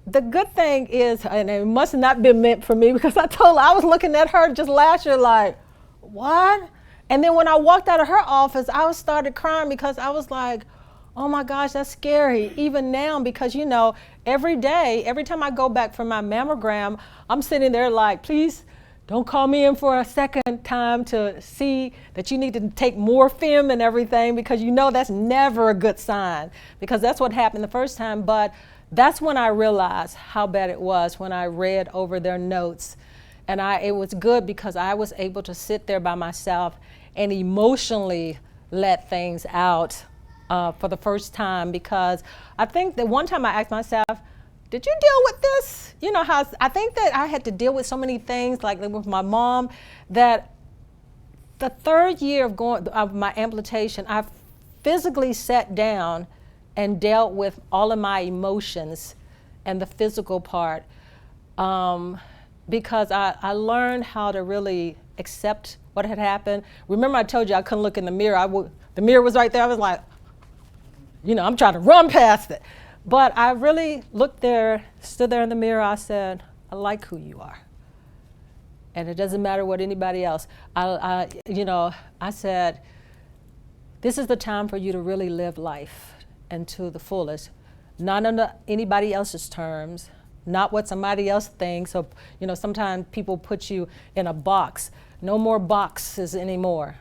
the good thing is, and it must not have been meant for me, because I was looking at her just last year like, what? And then when I walked out of her office, I started crying because I was like, oh my gosh, that's scary. Even now, because every day, every time I go back for my mammogram, I'm sitting there like, please don't call me in for a second time to see that you need to take morphine and everything, because that's never a good sign, because that's what happened the first time. But that's when I realized how bad it was, when I read over their notes. And it was good because I was able to sit there by myself and emotionally let things out for the first time, because I think that one time I asked myself, did you deal with this? How I think that I had to deal with so many things, like with my mom, that the third year of my amputation, I physically sat down and dealt with all of my emotions and the physical part, because I learned how to really accept what had happened. Remember I told you I couldn't look in the mirror. The mirror was right there. I was like, I'm trying to run past it. But I really stood there in the mirror. I said, I like who you are. And it doesn't matter what anybody else. I said, this is the time for you to really live life and to the fullest, not on anybody else's terms, not what somebody else thinks. So, sometimes people put you in a box. No more boxes anymore.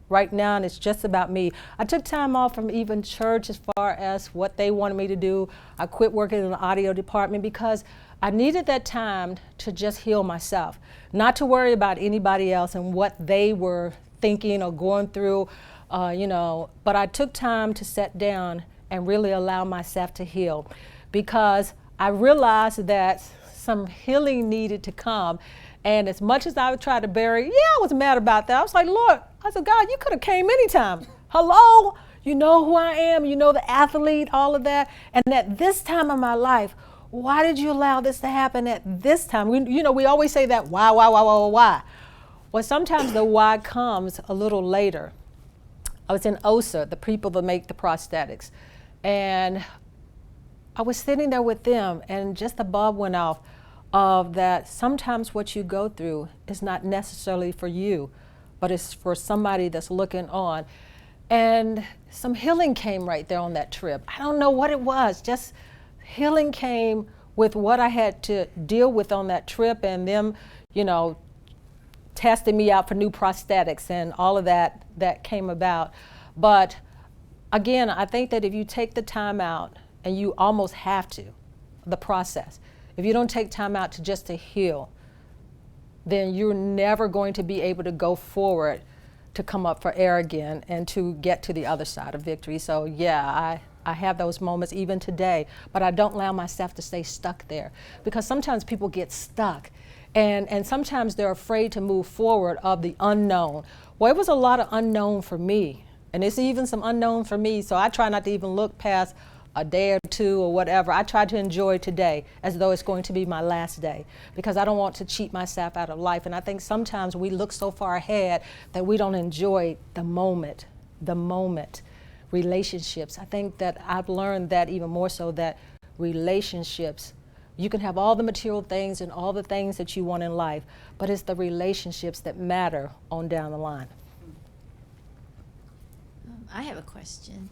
Right now, and it's just about me. I took time off from even church as far as what they wanted me to do. I quit working in the audio department because I needed that time to just heal myself, not to worry about anybody else and what they were thinking or going through, But I took time to sit down and really allow myself to heal, because I realized that some healing needed to come. And as much as I would try to bury, I was mad about that. I was like, Lord, I said, God, you could have came anytime. Hello? You know who I am. You know the athlete, all of that. And at this time of my life, why did you allow this to happen at this time? We always say that why. Well, sometimes the why comes a little later. I was in OSA, the people that make the prosthetics, and I was sitting there with them, and just the bulb went off of that sometimes what you go through is not necessarily for you, but it's for somebody that's looking on. And some healing came right there on that trip. I don't know what it was, just healing came with what I had to deal with on that trip, and them, testing me out for new prosthetics and all of that came about. But again, I think that if you take the time out, and you almost have to, the process, if you don't take time out to heal, then you're never going to be able to go forward to come up for air again and to get to the other side of victory. So yeah, I have those moments even today, but I don't allow myself to stay stuck there, because sometimes people get stuck and sometimes they're afraid to move forward of the unknown. Well, it was a lot of unknown for me, and it's even some unknown for me, so I try not to even look past a day or two or whatever. I try to enjoy today as though it's going to be my last day, because I don't want to cheat myself out of life. And I think sometimes we look so far ahead that we don't enjoy the moment. Relationships, I think that I've learned that even more so, that relationships, you can have all the material things and all the things that you want in life, but it's the relationships that matter on down the line. I have a question.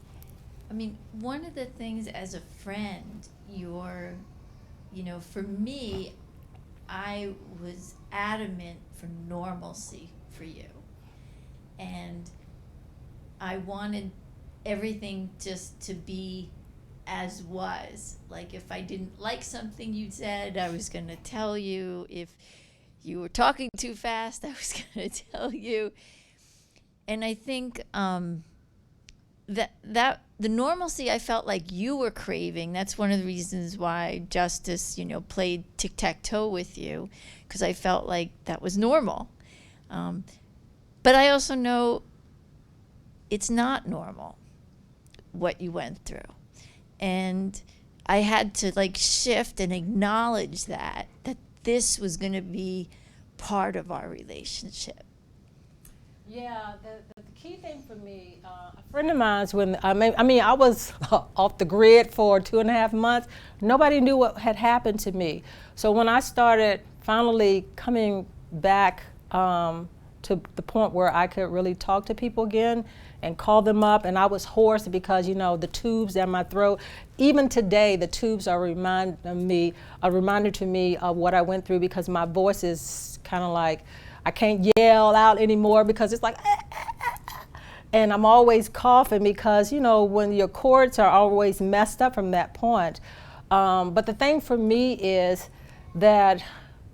I mean, one of the things as a friend, for me, I was adamant for normalcy for you. And I wanted everything just to be as was. Like, if I didn't like something you said, I was going to tell you. If you were talking too fast, I was going to tell you. And I think that the normalcy I felt like you were craving, that's one of the reasons why Justice, played tic-tac-toe with you, because I felt like that was normal. But I also know it's not normal what you went through. And I had to shift and acknowledge that this was going to be part of our relationship. Yeah, the key thing for me, a friend of mine's, I was off the grid for 2.5 months. Nobody knew what had happened to me. So when I started finally coming back to the point where I could really talk to people again and call them up, and I was hoarse because the tubes in my throat. Even today, the tubes are a reminder to me of what I went through, because my voice is kind of like, I can't yell out anymore because it's like, and I'm always coughing because, when your cords are always messed up from that point. But the thing for me is that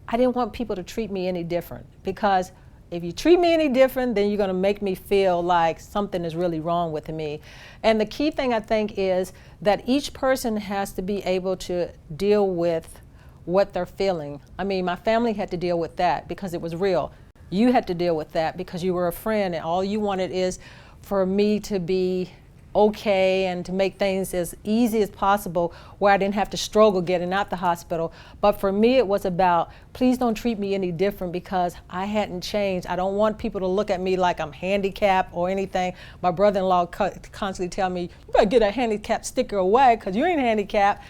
I didn't want people to treat me any different, because if you treat me any different, then you're going to make me feel like something is really wrong with me. And the key thing, I think, is that each person has to be able to deal with what they're feeling. I mean, my family had to deal with that because it was real. You had to deal with that because you were a friend, and all you wanted is for me to be okay and to make things as easy as possible where I didn't have to struggle getting out the hospital. But for me, it was about, please don't treat me any different, because I hadn't changed. I don't want people to look at me like I'm handicapped or anything. My brother-in-law constantly tell me, you better get a handicap sticker away because you ain't handicapped.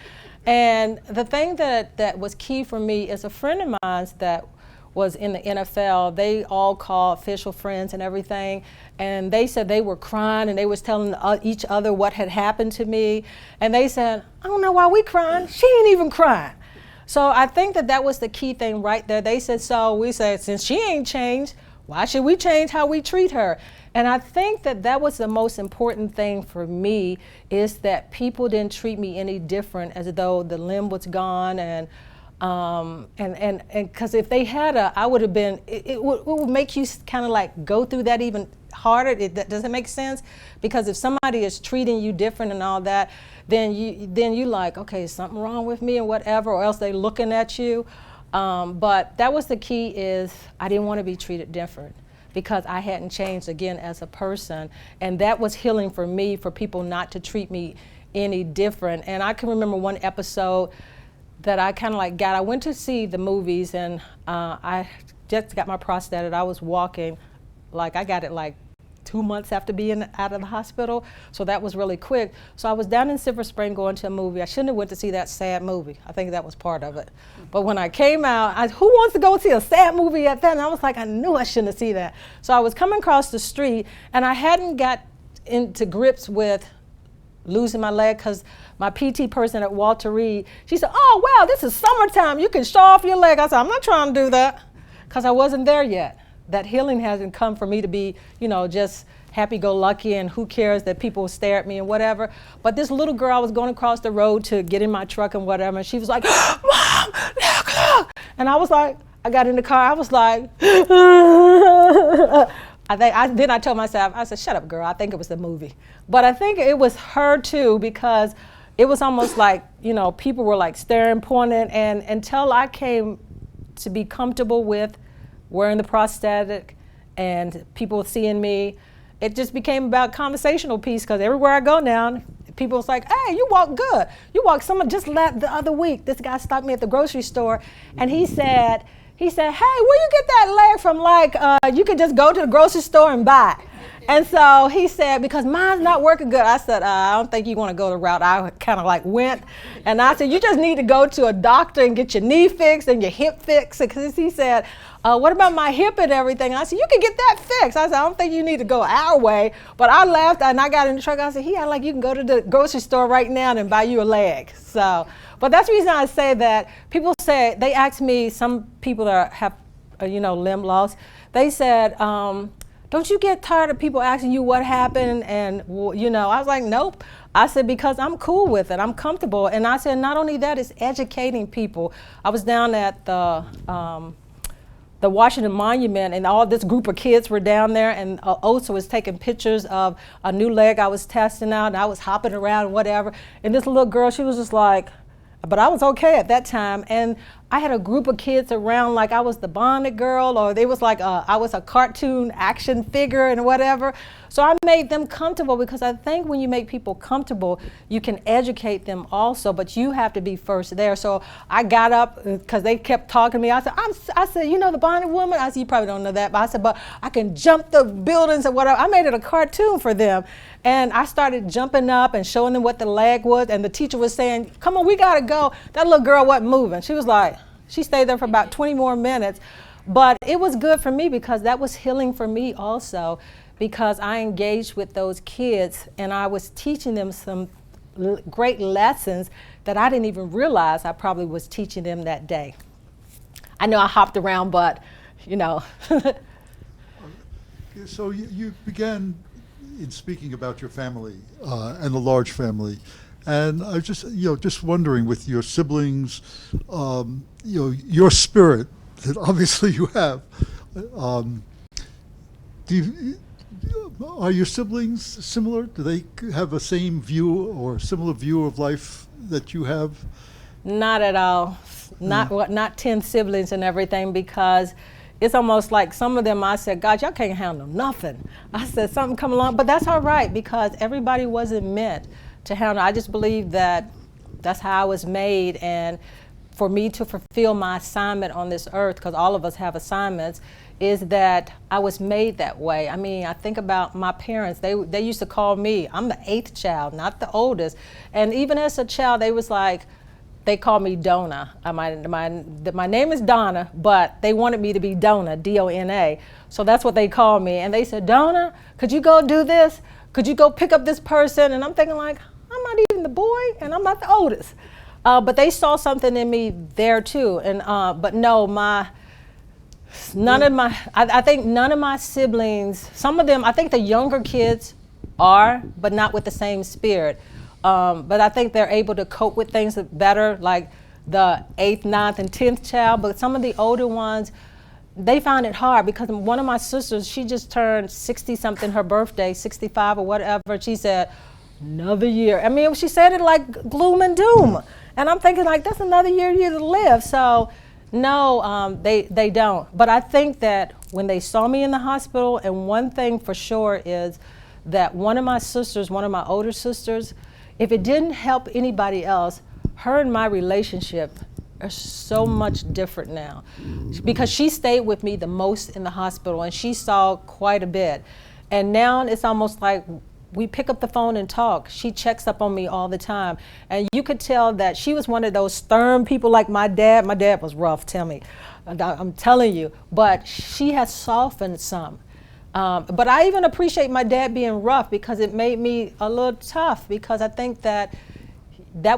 And the thing that was key for me is a friend of mine that was in the NFL. They all called official friends and everything, and they said they were crying and they was telling each other what had happened to me, and they said, I don't know why we crying, she ain't even crying. So I think that was the key thing right there. They said, so we said, since she ain't changed, why should we change how we treat her? And I think that was the most important thing for me, is that people didn't treat me any different, as though the limb was gone, and because if they had I would have been, it would make you kind of like go through that even harder. Does it make sense? Because if somebody is treating you different and all that, then you like, okay, is something wrong with me and whatever, or else they looking at you. But that was the key, is I didn't want to be treated different, because I hadn't changed again as a person. And that was healing for me, for people not to treat me any different. And I can remember one episode that I kind of like got. I went to see the movies, and I just got my prostate. I was walking, like I got it like 2 months after being out of the hospital, so that was really quick. So I was down in Silver Spring going to a movie. I shouldn't have went to see that sad movie. I think that was part of it. But when I came out, who wants to go see a sad movie at that? And I was like, I knew I shouldn't have seen that. So I was coming across the street, and I hadn't got into grips with losing my leg, because my PT person at Walter Reed, she said, oh, wow, this is summertime. You can show off your leg. I said, I'm not trying to do that, because I wasn't there yet. That healing hasn't come for me to be, you know, just happy-go-lucky and who cares that people stare at me and whatever. But this little girl, I was going across the road to get in my truck and whatever, and she was like, Mom, look. And I was like, I got in the car, I was like, then I told myself, I said, shut up, girl, I think it was the movie. But I think it was her too, because it was almost like, you know, people were like staring, pointing, and until I came to be comfortable with wearing the prosthetic and people seeing me, it just became about conversational piece, because everywhere I go now, people was like, hey, you walk good. You walk. Someone just left the other week, this guy stopped me at the grocery store, and he said, hey, where you get that leg from? Like, you could just go to the grocery store and buy it. And so he said, because mine's not working good. I said, I don't think you want to go the route I kind of like went. And I said, you just need to go to a doctor and get your knee fixed and your hip fixed. Because he said, what about my hip and everything? I said, you can get that fixed. I said, I don't think you need to go our way. But I laughed, and I got in the truck. I said, he had like, you can go to the grocery store right now and buy you a leg. So, but that's the reason I say that. People say, they ask me, some people that have, limb loss, they said, don't you get tired of people asking you what happened? And, I was like, nope. I said, because I'm cool with it. I'm comfortable. And I said, not only that, it's educating people. I was down at the Washington Monument, and all this group of kids were down there, and Osa was taking pictures of a new leg I was testing out, and I was hopping around and whatever. And this little girl, she was just like, but I was okay at that time. And I had a group of kids around like I was the Bonded girl, or they was like I was a cartoon action figure and whatever. So I made them comfortable, because I think when you make people comfortable, you can educate them also, but you have to be first there. So I got up, because they kept talking to me. I said, the Bonded woman? I said, you probably don't know that, but I said, but I can jump the buildings and whatever. I made it a cartoon for them. And I started jumping up and showing them what the leg was, and the teacher was saying, come on, we gotta go. That little girl wasn't moving. She was like, she stayed there for about 20 more minutes. But it was good for me, because that was healing for me also, because I engaged with those kids and I was teaching them some great lessons that I didn't even realize I probably was teaching them that day. I know I hopped around, but So you began in speaking about your family and the large family, and I was just wondering, with your siblings, your spirit that obviously you have. Are your siblings similar? Do they have the same view or similar view of life that you have? Not at all. Not 10 siblings and everything, because it's almost like some of them, I said, God, y'all can't handle nothing. I said, something come along, but that's all right, because everybody wasn't meant to handle. I just believe that that's how I was made, and for me to fulfill my assignment on this earth, because all of us have assignments, is that I was made that way. I mean, I think about my parents. They used to call me, I'm the 8th child, not the oldest. And even as a child, they called me Donna. My name is Donna, but they wanted me to be Donna, D-O-N-A. So that's what they called me. And they said, Donna, could you go do this? Could you go pick up this person? And I'm thinking like, I'm not even the boy, and I'm not the oldest. But they saw something in me there too. And but no, I think none of my siblings, some of them, I think the younger kids are, but not with the same spirit. But I think they're able to cope with things better, like the 8th, 9th, and 10th child. But some of the older ones, they found it hard, because one of my sisters, she just turned 60-something, her birthday, 65 or whatever. She said, another year. I mean, she said it like gloom and doom. And I'm thinking like, that's another year to live. So no, they don't. But I think that when they saw me in the hospital, and one thing for sure is that one of my older sisters, if it didn't help anybody else, her and my relationship are so much different now, because she stayed with me the most in the hospital and she saw quite a bit. And now it's almost like we pick up the phone and talk. She checks up on me all the time. And you could tell that she was one of those stern people like my dad. My dad was rough, tell me. I'm telling you. But she has softened some. But I even appreciate my dad being rough, because it made me a little tough, because I think that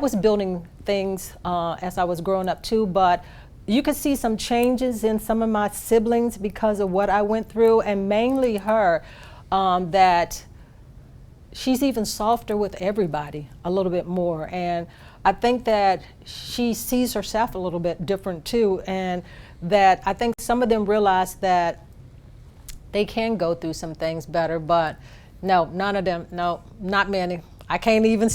was building things as I was growing up too. But you could see some changes in some of my siblings because of what I went through, and mainly her, that she's even softer with everybody a little bit more. And I think that she sees herself a little bit different too, and that I think some of them realize that they can go through some things better. But no, none of them, no, not many. I can't even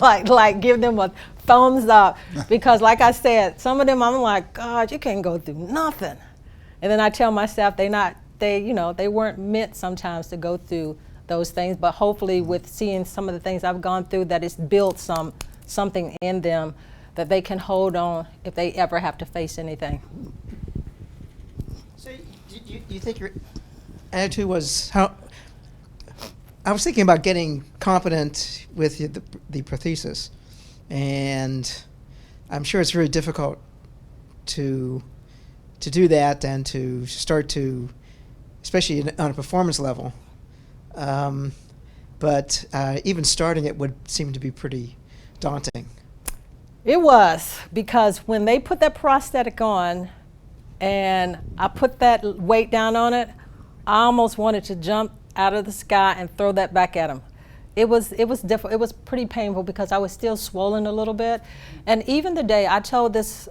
like give them a thumbs up, because like I said, some of them I'm like, God, you can't go through nothing. And then I tell myself they weren't meant sometimes to go through those things, but hopefully with seeing some of the things I've gone through, that it's built something in them that they can hold on if they ever have to face anything. So you think your attitude was how? I was thinking about getting competent with the prosthesis, and I'm sure it's very difficult to do that and to start to, especially on a performance level. But even starting it would seem to be pretty daunting. It was, because when they put that prosthetic on and I put that weight down on it, I almost wanted to jump out of the sky and throw that back at them. It was difficult. It was pretty painful, because I was still swollen a little bit. And even the day I told this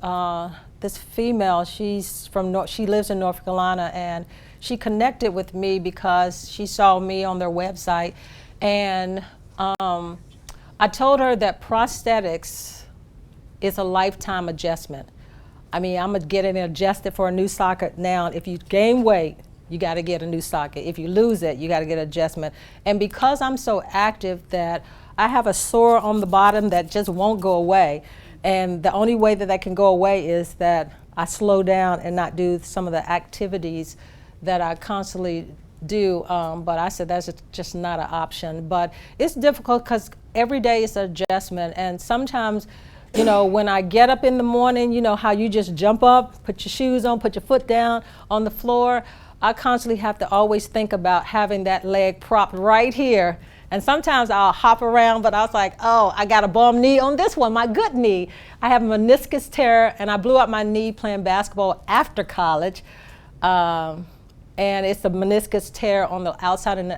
female, she lives in North Carolina, and she connected with me because she saw me on their website. And I told her that prosthetics is a lifetime adjustment. I mean, I'm getting adjusted for a new socket now. If you gain weight, you got to get a new socket. If you lose it, you got to get adjustment. And because I'm so active that I have a sore on the bottom that just won't go away. And the only way that can go away is that I slow down and not do some of the activities that I constantly do. But I said that's just not an option. But it's difficult because every day is an adjustment. And sometimes, when I get up in the morning, how you just jump up, put your shoes on, put your foot down on the floor. I constantly have to always think about having that leg propped right here. And sometimes I'll hop around, but I was like, oh, I got a bum knee on this one, my good knee. I have a meniscus tear, and I blew out my knee playing basketball after college. And it's a meniscus tear on the outside and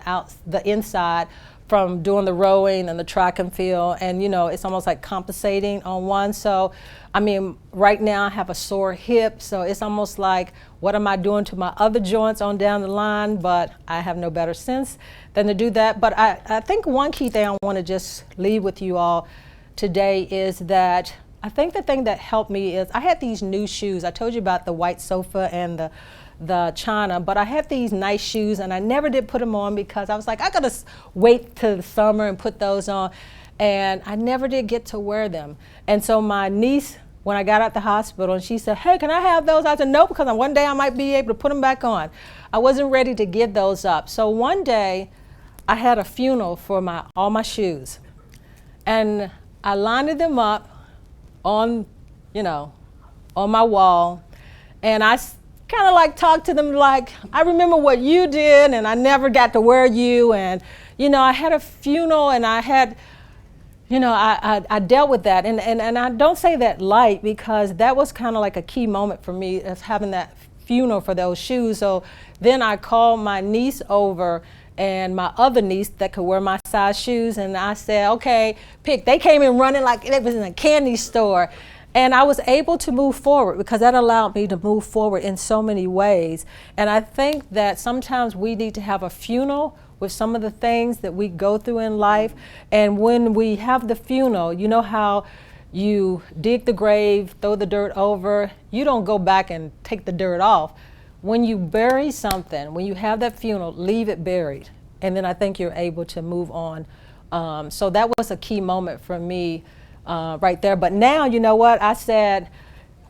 the inside from doing the rowing and the track and field. And, it's almost like compensating on one. So, right now I have a sore hip. So it's almost like, what am I doing to my other joints on down the line? But I have no better sense than to do that. But I think one key thing I want to just leave with you all today is that I think the thing that helped me is I had these new shoes. I told you about the white sofa and the China, but I had these nice shoes and I never did put them on because I was like, I gotta wait till the summer and put those on. And I never did get to wear them. And so my niece, when I got out the hospital, and she said, hey, can I have those? I said, no, because one day I might be able to put them back on. I wasn't ready to give those up. So one day I had a funeral for all my shoes. And I lined them up on my wall. And I kind of like talked to them like, I remember what you did and I never got to wear you. And, I had a funeral and I had, I dealt with that. And I don't say that light because that was kind of like a key moment for me of having that funeral for those shoes. So then I called my niece over and my other niece that could wear my size shoes. And I said, okay, pick. They came in running like it was in a candy store. And I was able to move forward because that allowed me to move forward in so many ways. And I think that sometimes we need to have a funeral with some of the things that we go through in life. And when we have the funeral, you know how you dig the grave, throw the dirt over, you don't go back and take the dirt off. When you bury something, when you have that funeral, leave it buried. And then I think you're able to move on. So that was a key moment for me right there. But now, you know what? I said,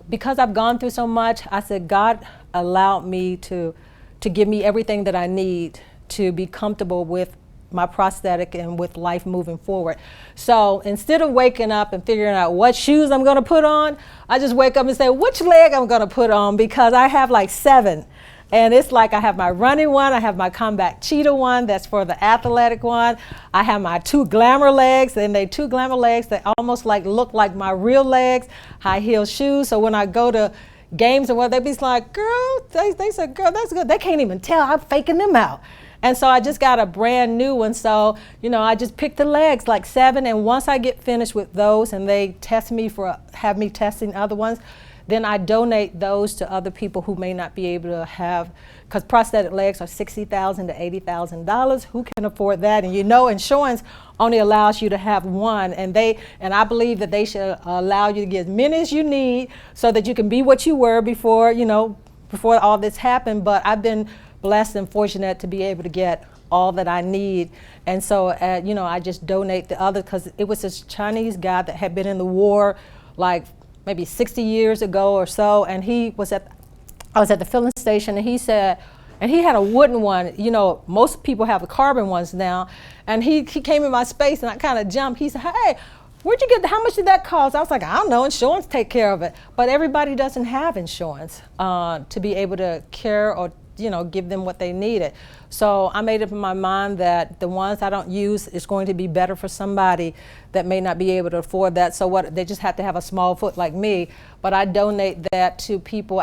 because I've gone through so much, I said, God allowed me to give me everything that I need to be comfortable with my prosthetic and with life moving forward. So instead of waking up and figuring out what shoes I'm gonna put on, I just wake up and say, which leg I'm gonna put on, because I have like 7. And it's like I have my running one, I have my combat cheetah one, that's for the athletic one. I have my 2 glamour legs, and they 2 glamour legs that almost like look like my real legs, high heel shoes. So when I go to games and what, they be like, girl, they said, girl, that's good. They can't even tell, I'm faking them out. And so I just got a brand new one. So, you know, I just picked the legs, like 7. And once I get finished with those and they test me have me testing other ones, then I donate those to other people who may not be able to have, because prosthetic legs are $60,000 to $80,000. Who can afford that? And you know, insurance only allows you to have one, and I believe that they should allow you to get as many as you need so that you can be what you were before, you know, before all this happened. But I've been blessed and fortunate to be able to get all that I need. And so, you know, I just donate the other, because it was this Chinese guy that had been in the war like maybe 60 years ago or so, and I was at the filling station, and he said, and he had a wooden one. You know, most people have the carbon ones now, and he came in my space, and I kind of jumped. He said, hey, where'd you get how much did that cost? I was like, I don't know, insurance take care of it. But everybody doesn't have insurance to be able to care or, you know, give them what they needed. So I made up in my mind that the ones I don't use is going to be better for somebody that may not be able to afford that. So they just have to have a small foot like me. But I donate that to people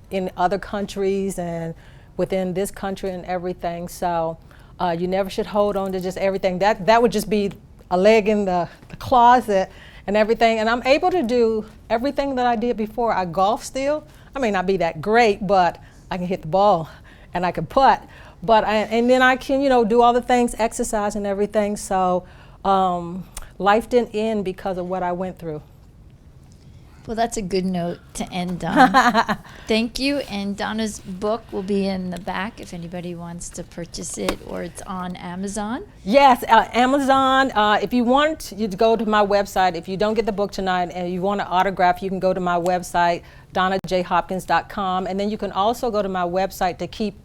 in other countries and within this country and everything. So you never should hold on to just everything. That would just be a leg in the closet and everything. And I'm able to do everything that I did before. I golf still. I may not be that great, but I can hit the ball and I can putt. And then I can, you know, do all the things, exercise and everything. So life didn't end because of what I went through. Well, that's a good note to end on. Thank you. And Donna's book will be in the back if anybody wants to purchase it, or it's on Amazon. Yes, Amazon. If you want, you go to my website. If you don't get the book tonight and you want an autograph, you can go to my website, donnajhopkins.com. And then you can also go to my website to keep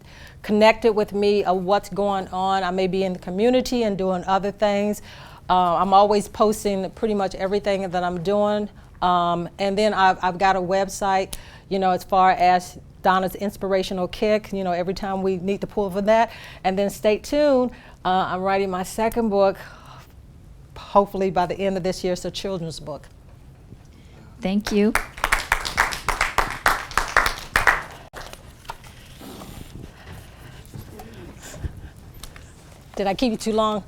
connected with me of what's going on. I may be in the community and doing other things. I'm always posting pretty much everything that I'm doing. And then I've got a website, you know, as far as Donna's Inspirational Kick, you know, every time we need to pull for that. And then stay tuned. I'm writing my 2nd book, hopefully by the end of this year. It's a children's book. Thank you. Did I keep you too long?